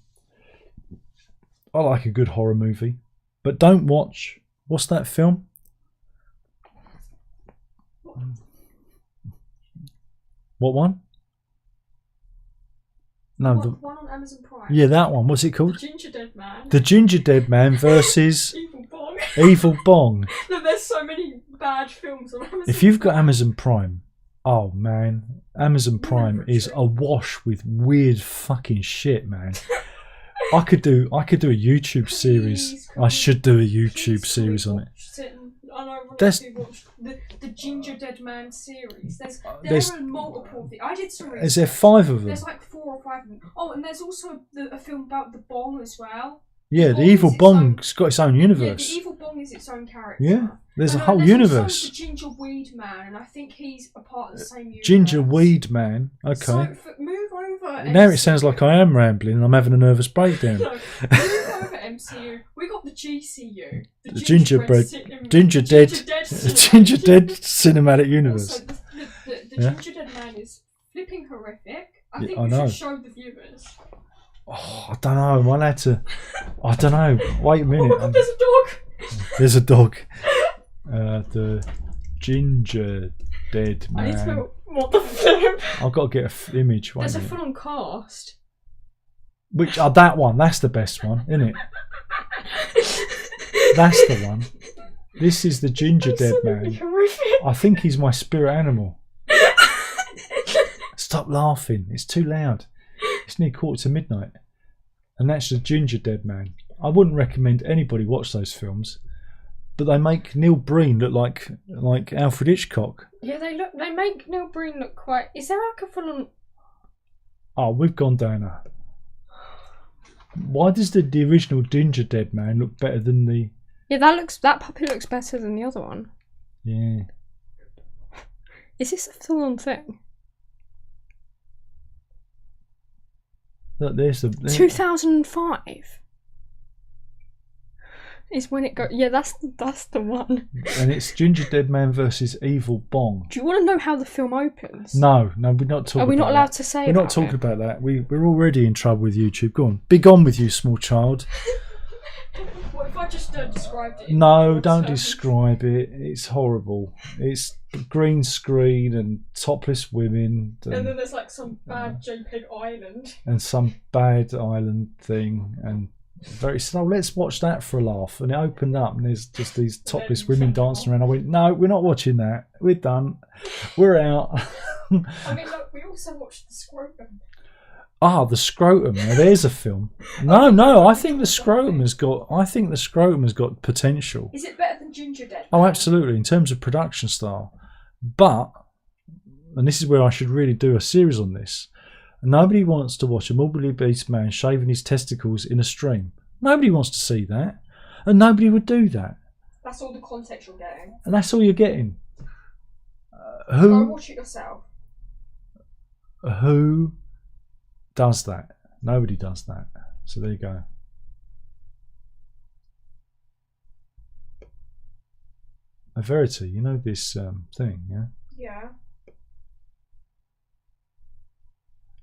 S1: I like a good horror movie, but don't watch. What's that film? What one? No,
S2: one on Amazon Prime.
S1: Yeah, that one. What's it called?
S2: The Gingerdead Man.
S1: The Gingerdead Man versus
S2: Evil Bong.
S1: Evil Bong.
S2: No, there's so many bad films on Amazon.
S1: If you've got Amazon Prime, oh man, Amazon Prime is awash with weird fucking shit, man. I could do a YouTube series. I should do a YouTube series on it.
S2: Watched the Gingerdead Man series. There are multiple of them. I did some research.
S1: Is there 5 of them?
S2: There's like 4 or 5 of them. Oh, and there's also a film about the Bong as well.
S1: Yeah, the Evil Bong's got its own universe.
S2: Yeah, the Evil Bong is its own character.
S1: Yeah, there's a whole universe.
S2: Also the Gingerweed Man, and I think he's a part of the same universe.
S1: Gingerweed Man. Okay.
S2: So move over.
S1: Now it sounds like I am rambling and I'm having a nervous breakdown.
S2: No, move over MCU. We got the GCU. The
S1: Gingerdead cinematic universe.
S2: Also, the Gingerdead Man is flipping horrific. I think we should show the viewers.
S1: Oh, I don't know. I might have to. I don't know. Wait a minute.
S2: Oh my God, there's a dog.
S1: There's a dog. The Gingerdead Man.
S2: I need to know what the flip.
S1: I've got to get an image.
S2: There's a full-on cast.
S1: Which that one? That's the best one, isn't it? That's the one. This is the Gingerdead Man.
S2: Horrific.
S1: I think he's my spirit animal. Stop laughing. It's too loud. It's near midnight. And that's the Gingerdead Man. I wouldn't recommend anybody watch those films, but they make Neil Breen look like Alfred Hitchcock.
S2: Yeah, they make Neil Breen look quite. Is there like a full-on?
S1: Oh, we've gone down Why does the original Gingerdead man look better than the?
S2: Yeah, that puppy looks better than the other one.
S1: Yeah.
S2: Is this a full-on thing?
S1: Look, there's the
S2: 2005 is when it got. Yeah, that's the one.
S1: And it's Gingerdead Man versus Evil Bong.
S2: Do you want to know how the film opens?
S1: No, we're not talking.
S2: Are we not
S1: about
S2: allowed
S1: that.
S2: to say?
S1: We're not talking about that. We're already in trouble with YouTube. Go on, be gone with you, small child.
S2: What if I just described it?
S1: No, don't describe it. It's horrible. It's green screen and topless women.
S2: And then there's like some bad JPEG island.
S1: And some bad island thing. And very so let's watch that for a laugh. And it opened up and there's just these topless women dancing around. I went, no, we're not watching that. We're done. We're out.
S2: I mean, look, we also watched The Scrotum.
S1: Ah, The Scrotum. Now, there's a film. No, I think The Scrotum has got potential.
S2: Is it better than Gingerdead?
S1: Oh, absolutely, in terms of production style. But, and this is where I should really do a series on this, nobody wants to watch a morbidly obese man shaving his testicles in a stream. Nobody wants to see that. And nobody would do that.
S2: That's all the context you're getting.
S1: And that's all you're getting.
S2: Go watch it yourself.
S1: Who does that? Nobody does that. So there you go. A Verity, you know this thing, yeah?
S2: Yeah.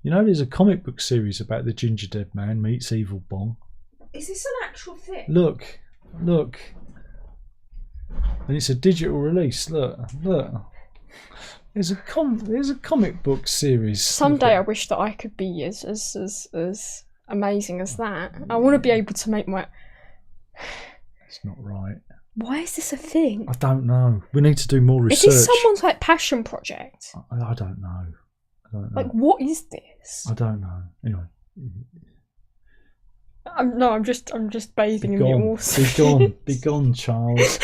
S1: You know there's a comic book series about the Gingerdead man meets Evil Bong.
S2: Is this an actual thing?
S1: Look. And it's a digital release. Look. There's a comic book series.
S2: Someday I wish that I could be as amazing as that. I want to be able to make my...
S1: It's not right.
S2: Why is this a thing?
S1: I don't know. We need to do more research.
S2: Is this someone's like passion project?
S1: I don't know.
S2: Like, what is this?
S1: I don't know. Anyway.
S2: I'm just bathing in the awesome.
S1: Be gone. Be gone, Charles.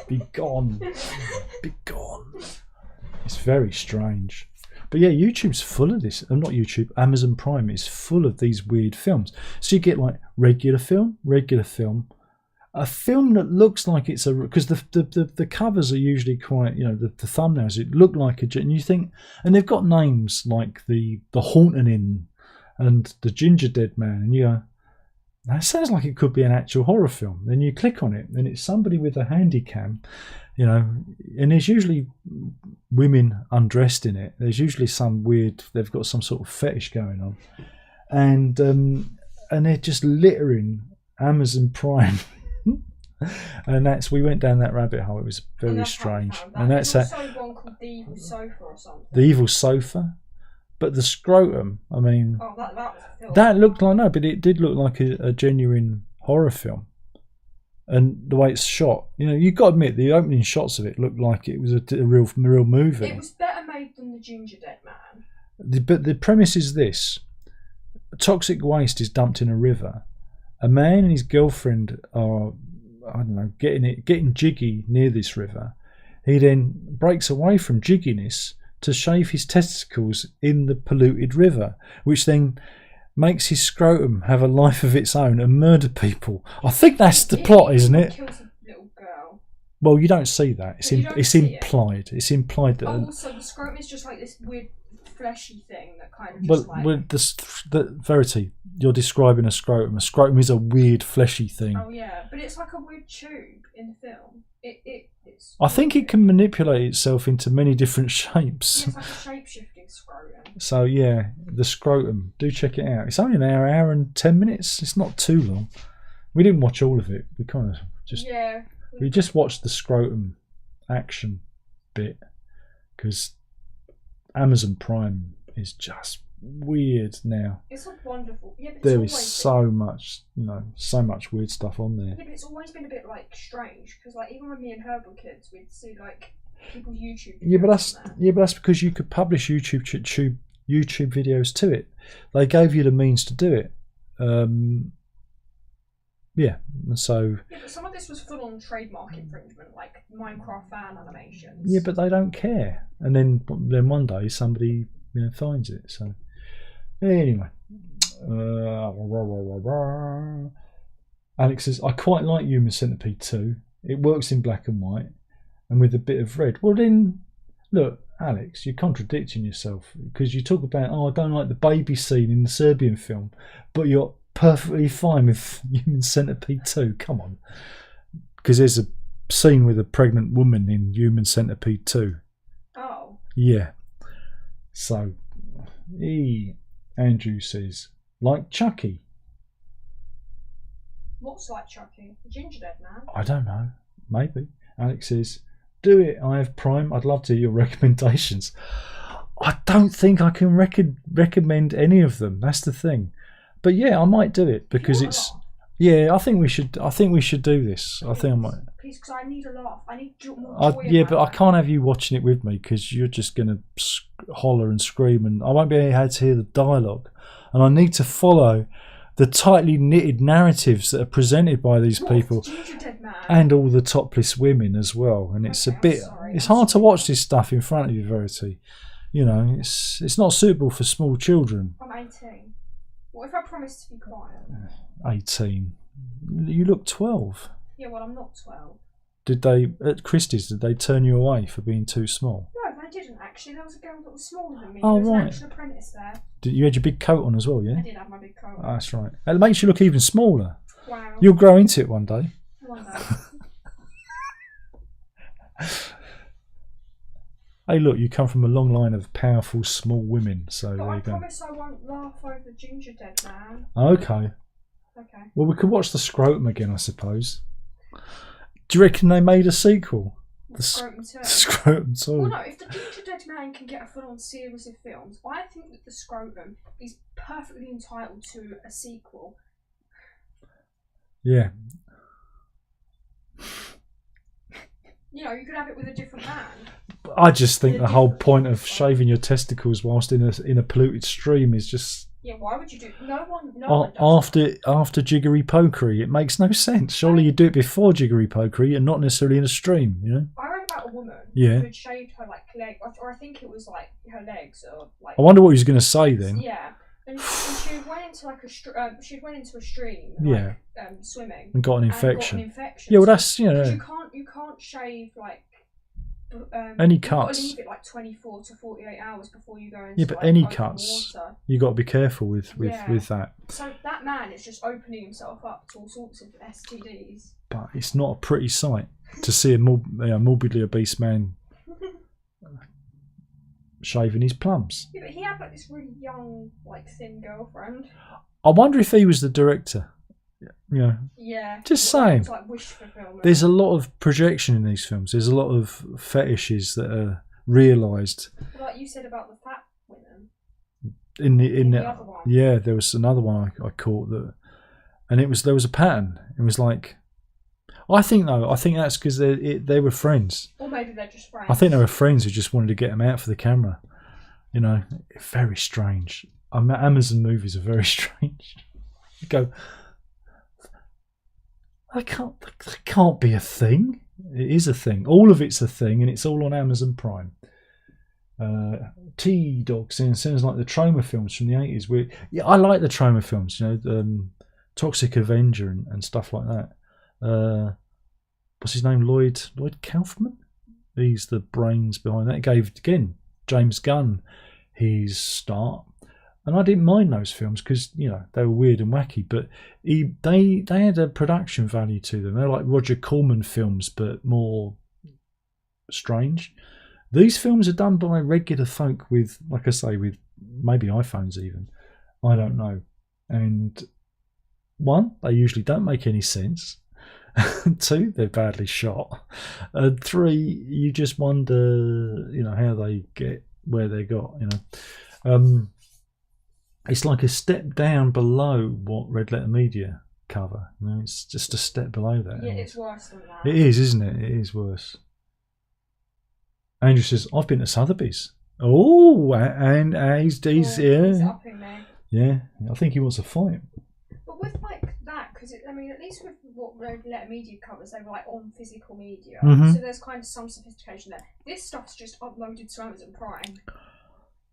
S1: Be gone. Be gone. It's very strange. But yeah, YouTube's full of this. Not YouTube, Amazon Prime is full of these weird films. So you get like regular film, a film that looks like it's a, because the covers are usually quite, you know, the thumbnails, it look like a, and you think, and they've got names like the Haunting Inn and the Gingerdead Man, and you go, that sounds like it could be an actual horror film. Then you click on it, and it's somebody with a handy cam, you know, and there's usually women undressed in it. There's usually some weird, they've got some sort of fetish going on, and they're just littering Amazon Prime. And we went down that rabbit hole. It was very strange. And that's
S2: also one called The Evil Sofa or something.
S1: The Evil Sofa, but the Scrotum. I mean,
S2: that was a film.
S1: That looked like, no, but it did look like a genuine horror film. And the way it's shot, you know, you've got to admit the opening shots of it looked like it was a real movie.
S2: It was better made than the Gingerdead Man.
S1: But the premise is this: toxic waste is dumped in a river. A man and his girlfriend are, I don't know, getting jiggy near this river. He then breaks away from jigginess to shave his testicles in the polluted river, which then makes his scrotum have a life of its own and murder people. I think that's the plot, isn't it?
S2: Kills a little girl.
S1: Well, you don't see that. It's implied. It's implied that.
S2: Oh, so the scrotum is just like this weird fleshy thing that kind of just
S1: the Verity, you're describing a scrotum. A scrotum is a weird fleshy thing.
S2: Oh yeah, but it's like a weird tube in the film.
S1: I think it can manipulate itself into many different shapes.
S2: Yeah, it's like a shape-shifting scrotum.
S1: So yeah, the Scrotum. Do check it out. It's only an hour and 10 minutes. It's not too long. We didn't watch all of it. We kind of just we just watched the Scrotum action bit because Amazon Prime is just weird now.
S2: It's like wonderful. Yeah, but
S1: there is so much, so much weird stuff on there.
S2: Yeah, but it's always been a bit like strange because, like, even when me and her were kids, we'd see like people's YouTube videos.
S1: Yeah, but that's because you could publish YouTube videos to it. They gave you the means to do it. Yeah, so. Yeah,
S2: but some of this was full on trademark infringement, like Minecraft fan animations.
S1: Yeah, but they don't care. And then one day somebody finds it. So anyway, Alex says, I quite like Human Centipede 2. It works in black and white and with a bit of red. Well then, look, Alex, you're contradicting yourself because you talk about, I don't like the baby scene in the Serbian film, but you're perfectly fine with Human Centipede 2. Come on. Because there's a scene with a pregnant woman in Human Centipede 2.
S2: Oh.
S1: Yeah. So, Andrew says, like Chucky.
S2: What's like Chucky? The Gingerdead man?
S1: I don't know. Maybe. Alex says, do it. I have Prime. I'd love to hear your recommendations. I don't think I can recommend any of them. That's the thing. But yeah, I might do it because it's. Yeah, I think we should. I think we should do this.
S2: Please,
S1: I think I might.
S2: Please, because I need a laugh. I need more joy.
S1: Yeah, but I can't have you watching it with me because you're just going to holler and scream, and I won't be able to hear the dialogue. And I need to follow the tightly knitted narratives that are presented by these people, and all the topless women as well. And it's a bit. It's hard to watch this stuff in front of you, Verity. You know, it's not suitable for small children.
S2: I'm 18. What if I promise to be quiet?
S1: 18. You look 12.
S2: Yeah, well, I'm not 12.
S1: Did they, at Christie's, did they turn you away for being too small?
S2: No, they didn't actually. There was a girl that was smaller than me.
S1: Oh,
S2: there was
S1: right.
S2: an actual apprentice there.
S1: You had your big coat on as well, yeah?
S2: I did have my big coat on.
S1: Oh, that's right. It makes you look even smaller.
S2: Wow.
S1: You'll grow into it one day.
S2: One day.
S1: Hey, look, you come from a long line of powerful small women, so
S2: But
S1: there
S2: I
S1: you go.
S2: promise I won't laugh over Gingerdead man.
S1: Okay.
S2: Okay.
S1: Well, we could watch the Scrotum again, I suppose. Do you reckon they made a sequel?
S2: The Scrotum 2.
S1: The Scrotum 2.
S2: Well, no, if the Gingerdead man can get a full-on series of films, I think that the Scrotum is perfectly entitled to a sequel.
S1: Yeah.
S2: You know, you could have it with a different man.
S1: I just think the whole point of shaving your testicles whilst in a polluted stream is just.
S2: Yeah, why would you do? No one does
S1: after jiggery pokery, it makes no sense. Surely you do it before jiggery pokery and not necessarily in a stream, you know.
S2: I read about a woman
S1: who
S2: had shaved her leg, or I think it was like her legs, or like.
S1: I wonder what he was going to say then.
S2: Yeah, and she went into like she went into a stream.
S1: Yeah.
S2: Like, swimming.
S1: And got an infection.
S2: Yeah,
S1: well, that's you
S2: can't shave like.
S1: Any cuts.
S2: You've got to leave it like 24 to 48 hours before you go into.
S1: Yeah, but any cuts, you got to be careful with that.
S2: So that man is just opening himself up to all sorts of STDs.
S1: But it's not a pretty sight to see a morbidly obese man shaving his plums.
S2: Yeah, but he had like this really young, like thin girlfriend.
S1: I wonder if he was the director.
S2: Yeah.
S1: Just saying.
S2: Like wish fulfillment.
S1: There's a lot of projection in these films. There's a lot of fetishes that are realised.
S2: Like you said about the fat women.
S1: In the
S2: other one.
S1: Yeah, there was another one I caught that, and there was a pattern. It was like, I think that's because they were friends.
S2: Or maybe they're just friends.
S1: I think they were friends who just wanted to get them out for the camera. You know, very strange. Amazon movies are very strange. You go. That can't be a thing. It is a thing. All of it's a thing, and it's all on Amazon Prime. T-Dog sounds like the Troma films from the 80s. I like the Troma films, you know, Toxic Avenger and stuff like that. What's his name? Lloyd Kaufman? He's the brains behind that. He gave, again, James Gunn his start. And I didn't mind those films because, you know, they were weird and wacky, but they had a production value to them. They're like Roger Corman films, but more strange. These films are done by regular folk with, like I say, with maybe iPhones even. I don't know. And one, they usually don't make any sense. Two, they're badly shot. And three, you just wonder, you know, how they get where they got, you know. It's like a step down below what Red Letter Media cover. You know, it's just a step below that.
S2: Yeah, it's worse than that.
S1: It is, isn't it? It is worse. Andrew says, I've been to Sotheby's. Oh, and he's
S2: He's upping me.
S1: Yeah, I think he wants a fight.
S2: But with like that, because I mean, at least with what Red Letter Media covers, they were like on physical media, so there's kind of some sophistication there. This stuff's just uploaded to Amazon Prime.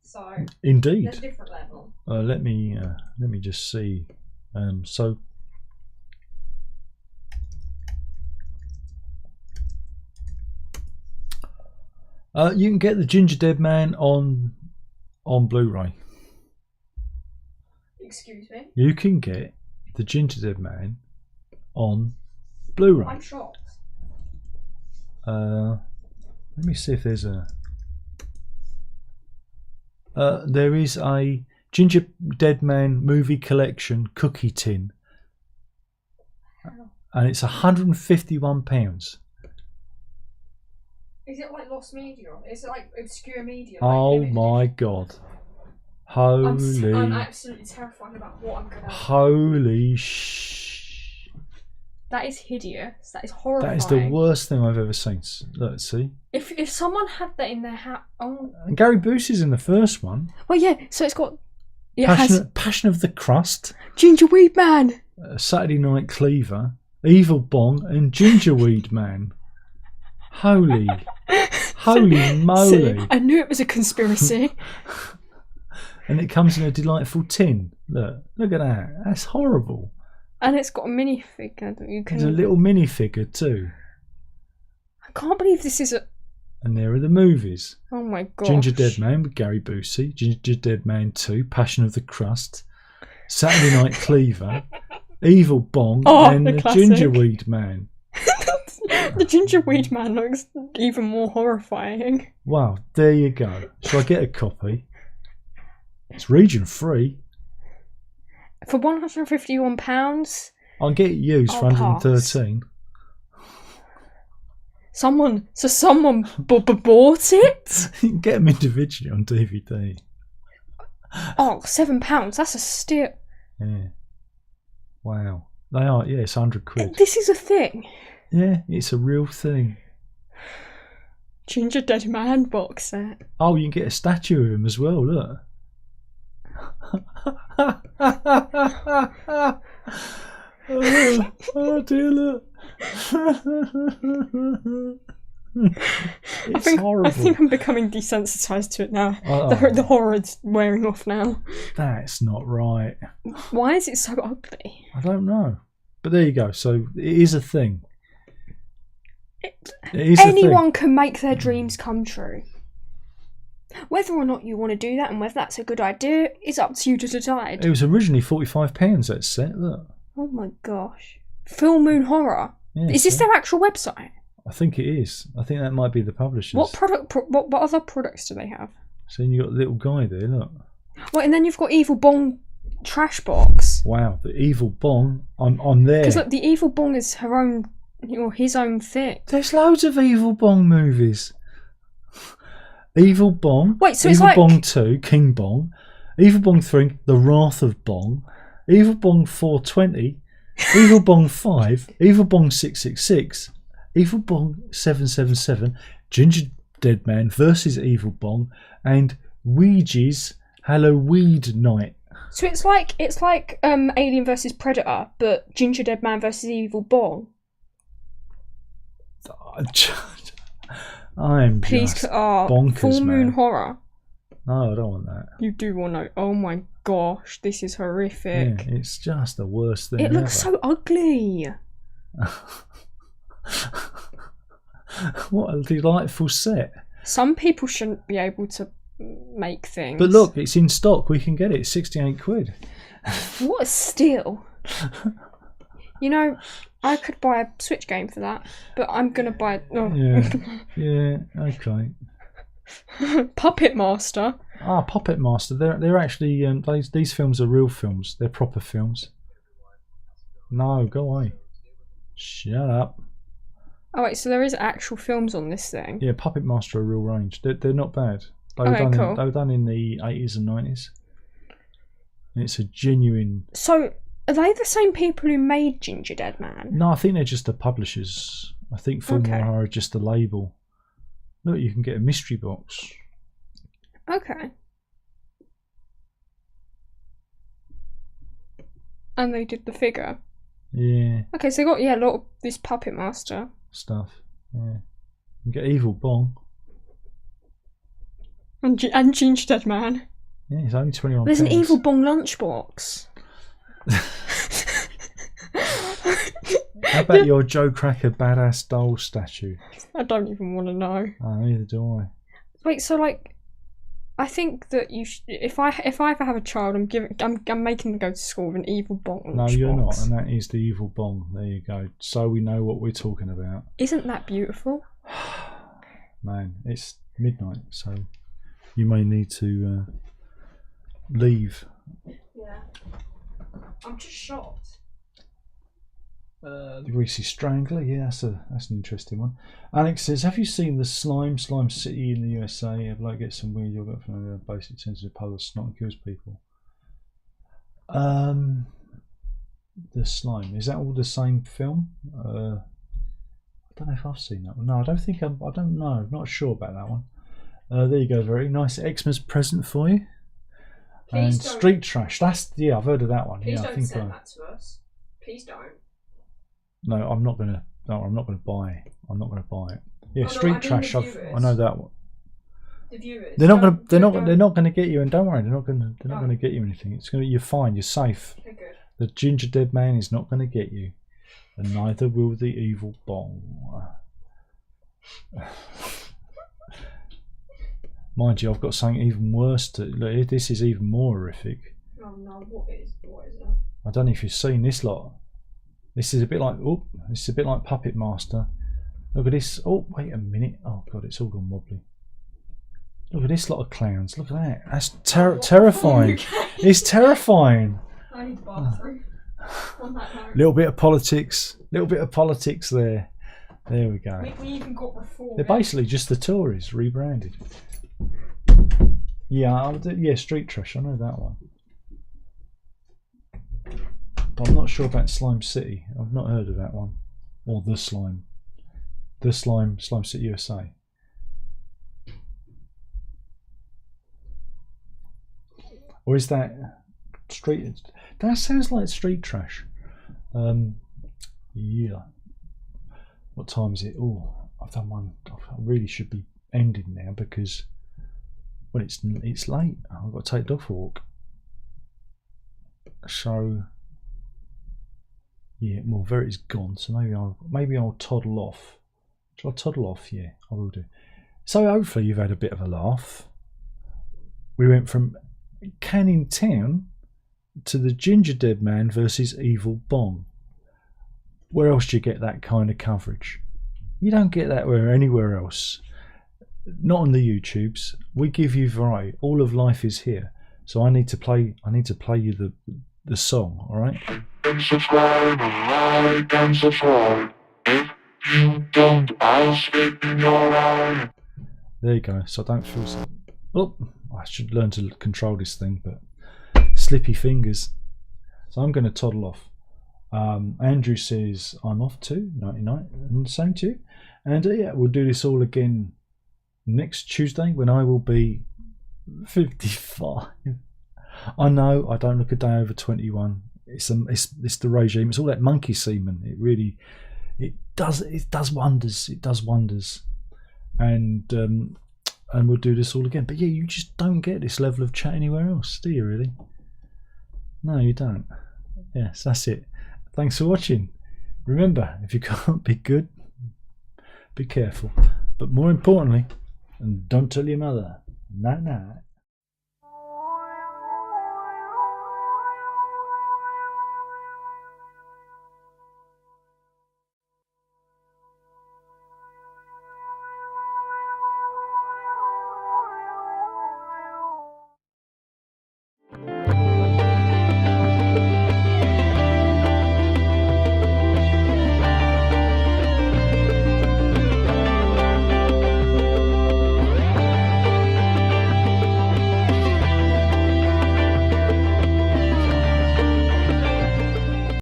S2: So
S1: Indeed.
S2: there's a different level.
S1: Let me just see. So you can get the Gingerdead Man on Blu-ray.
S2: Excuse me.
S1: You can get the Gingerdead Man on Blu-ray.
S2: I'm shocked.
S1: Let me see if there's a. There is a Gingerdead Man movie collection cookie tin, and it's £151.
S2: Is it like lost media? Is it like obscure media?
S1: Oh
S2: limited?
S1: my god! Holy!
S2: I'm absolutely terrified about what I'm gonna.
S1: Holy
S2: That is hideous. That is horrifying.
S1: That is the worst thing I've ever seen. Let's see.
S2: If someone had that in their house,
S1: And Gary Busey's in the first one.
S2: Well, yeah. So it's got. It
S1: Passion of the Crust.
S2: Gingerweed Man.
S1: Saturday Night Cleaver. Evil Bong and Gingerweed Man. Holy moly!
S2: See, I knew it was a conspiracy.
S1: And it comes in a delightful tin. Look at that. That's horrible.
S2: And it's got a minifigure that you can.
S1: There's a little minifigure too.
S2: I can't believe this is a.
S1: And there are the movies.
S2: Oh my god.
S1: Gingerdead Man with Gary Busey. Gingerdead Man 2. Passion of the Crust. Saturday Night Cleaver. Evil Bong and the Gingerweed Man.
S2: The Gingerweed Man looks even more horrifying.
S1: Wow, there you go. Shall I get a copy? It's region free.
S2: For £151,
S1: I'll get it used for 113.
S2: Someone bought it?
S1: You can get them individually on DVD.
S2: Oh, £7. That's a steal.
S1: Yeah. Wow. They are, yeah, it's 100 quid.
S2: This is a thing.
S1: Yeah, it's a real thing.
S2: Gingerdead Man box set.
S1: Oh, you can get a statue of him as well, look. Oh dear, look. It's horrible.
S2: I think I'm becoming desensitized to it now. The horror's wearing off now.
S1: That's not right.
S2: Why is it so ugly?
S1: I don't know. But there you go. So it is a thing.
S2: Anyone can make their dreams come true. Whether or not you want to do that and whether that's a good idea is up to you to decide.
S1: It was originally £45, that set, look.
S2: Oh my gosh. Full Moon Horror.
S1: Yeah,
S2: is this their actual website?
S1: I think it is. I think that might be the publishers.
S2: What other products do they have?
S1: So you got the little guy there, look.
S2: Well, and then you've got Evil Bong Trash Box.
S1: Wow, the Evil Bong on there.
S2: Because look, the Evil Bong is her own, his own thing.
S1: There's loads of Evil Bong movies. Evil Bong.
S2: Wait, so
S1: Evil
S2: it's like
S1: Bong 2, King Bong. Evil Bong 3, The Wrath of Bong. Evil Bong 420. Evil Bong 5. Evil Bong 666. Evil Bong 777. Gingerdead Man versus Evil Bong. And Ouija's Halloween Night.
S2: So it's like Alien versus Predator, but Gingerdead Man versus Evil Bong.
S1: I'm just bonkers,
S2: Full Moon
S1: man.
S2: Horror.
S1: No, I don't want that.
S2: You do want to. Oh my gosh, this is horrific.
S1: Yeah, it's just the worst thing.
S2: It looks so ugly.
S1: What a delightful set.
S2: Some people shouldn't be able to make things.
S1: But look, it's in stock. We can get it. 68 quid.
S2: What a steal. I could buy a Switch game for that, but I'm going to buy it. Oh.
S1: Yeah, okay.
S2: Puppet Master.
S1: Puppet Master. They're actually, these films are real films. They're proper films. No, go away. Shut up.
S2: Oh wait, so there is actual films on this thing?
S1: Yeah, Puppet Master are real range. They're not bad. They were done in the 80s and 90s. And it's a genuine...
S2: So, are they the same people who made Gingerdead Man?
S1: No, I think they're just the publishers. I think Film Noir are just the label. Look, you can get a mystery box.
S2: Okay. And they did the figure.
S1: Yeah.
S2: Okay, so they got a lot of this Puppet Master
S1: stuff. Yeah. You can get Evil Bong.
S2: And Gingerdead Man.
S1: Yeah, he's only £21.
S2: There's an evil Bong lunchbox.
S1: How about your Joe Cracker badass doll statue?
S2: I don't even want to know.
S1: Oh, neither do I.
S2: Wait, so like, I think that you if I ever have a child, I'm making them go to school with an evil Bong lunchbox.
S1: No, you're not, and that is the evil Bong. There you go. So we know what we're talking about.
S2: Isn't that beautiful?
S1: Man, it's midnight, so you may need to leave.
S2: Yeah. I'm just shocked.
S1: The Greasy Strangler, yeah, that's an interesting one. Alex says, have you seen the Slime City in the USA? A bloke gets some weird yogurt from a basic sensitive puddle of snot and kills people. The Slime, is that all the same film? I don't know if I've seen that one. No, I don't think I don't know. I'm not sure about that one. There you go, very nice Xmas present for you.
S2: Please
S1: and
S2: don't.
S1: Street Trash, that's, yeah, I've heard of that one.
S2: Please
S1: yeah,
S2: don't
S1: I think
S2: send that to us. Please don't.
S1: No, I'm not gonna. No, I'm not gonna buy it. I'm not gonna buy it. Yeah,
S2: Oh, no,
S1: Street
S2: I mean
S1: Trash.
S2: the
S1: I know that one.
S2: The viewers.
S1: They're not gonna. They're
S2: don't.
S1: not gonna get you. And don't worry, they're not gonna. They're not
S2: Oh.
S1: gonna get you anything. It's gonna. You're fine. You're safe.
S2: Okay, good.
S1: The Gingerdead Man is not gonna get you, and neither will the evil Bong. Mind you, I've got something even worse to. Look, this is even more horrific.
S2: Oh no! What is that?
S1: I don't know if you've seen this lot. This is a bit like, oh, this is a bit like Puppet Master. Look at this. Oh, wait a minute. Oh god, it's all gone wobbly. Look at this lot of clowns. Look at that. That's terrifying. It's terrifying.
S2: I need the bathroom. On that note.
S1: Little bit of politics. Little bit of politics there. There we go.
S2: We even got reform.
S1: They're basically just the Tories rebranded. Yeah, yeah, Street Trash. I know that one. But I'm not sure about Slime City. I've not heard of that one. Or The Slime. The Slime City USA. Or is that Street... That sounds like Street Trash. Yeah. What time is it? Oh, I've done one. I really should be ending now because... Well, it's late. I've got to take the dog for a walk. So... Yeah, well, Verity's gone, so maybe I'll toddle off. Shall I toddle off? Yeah, I will do. So hopefully you've had a bit of a laugh. We went from Canning Town to the Gingerdead Man versus Evil Bong. Where else do you get that kind of coverage? You don't get that anywhere else. Not on the YouTubes. We give you variety. All of life is here. So I need to play you the song, all right?
S3: And subscribe, like and subscribe. If you don't, I'll spit in your eye.
S1: There you go. So I don't feel so. Oh, I should learn to control this thing, but slippy fingers. So I'm going to toddle off. Andrew says I'm off too, 99, and the same to you. And yeah, we'll do this all again next Tuesday when I will be 55. I know I don't look a day over 21. It's the regime. It's all that monkey semen. It does wonders. It does wonders. And we'll do this all again. But yeah, you just don't get this level of chat anywhere else, do you? Really? No, you don't. Yes, that's it. Thanks for watching. Remember, if you can't be good, be careful. But more importantly, and don't tell your mother. Night night.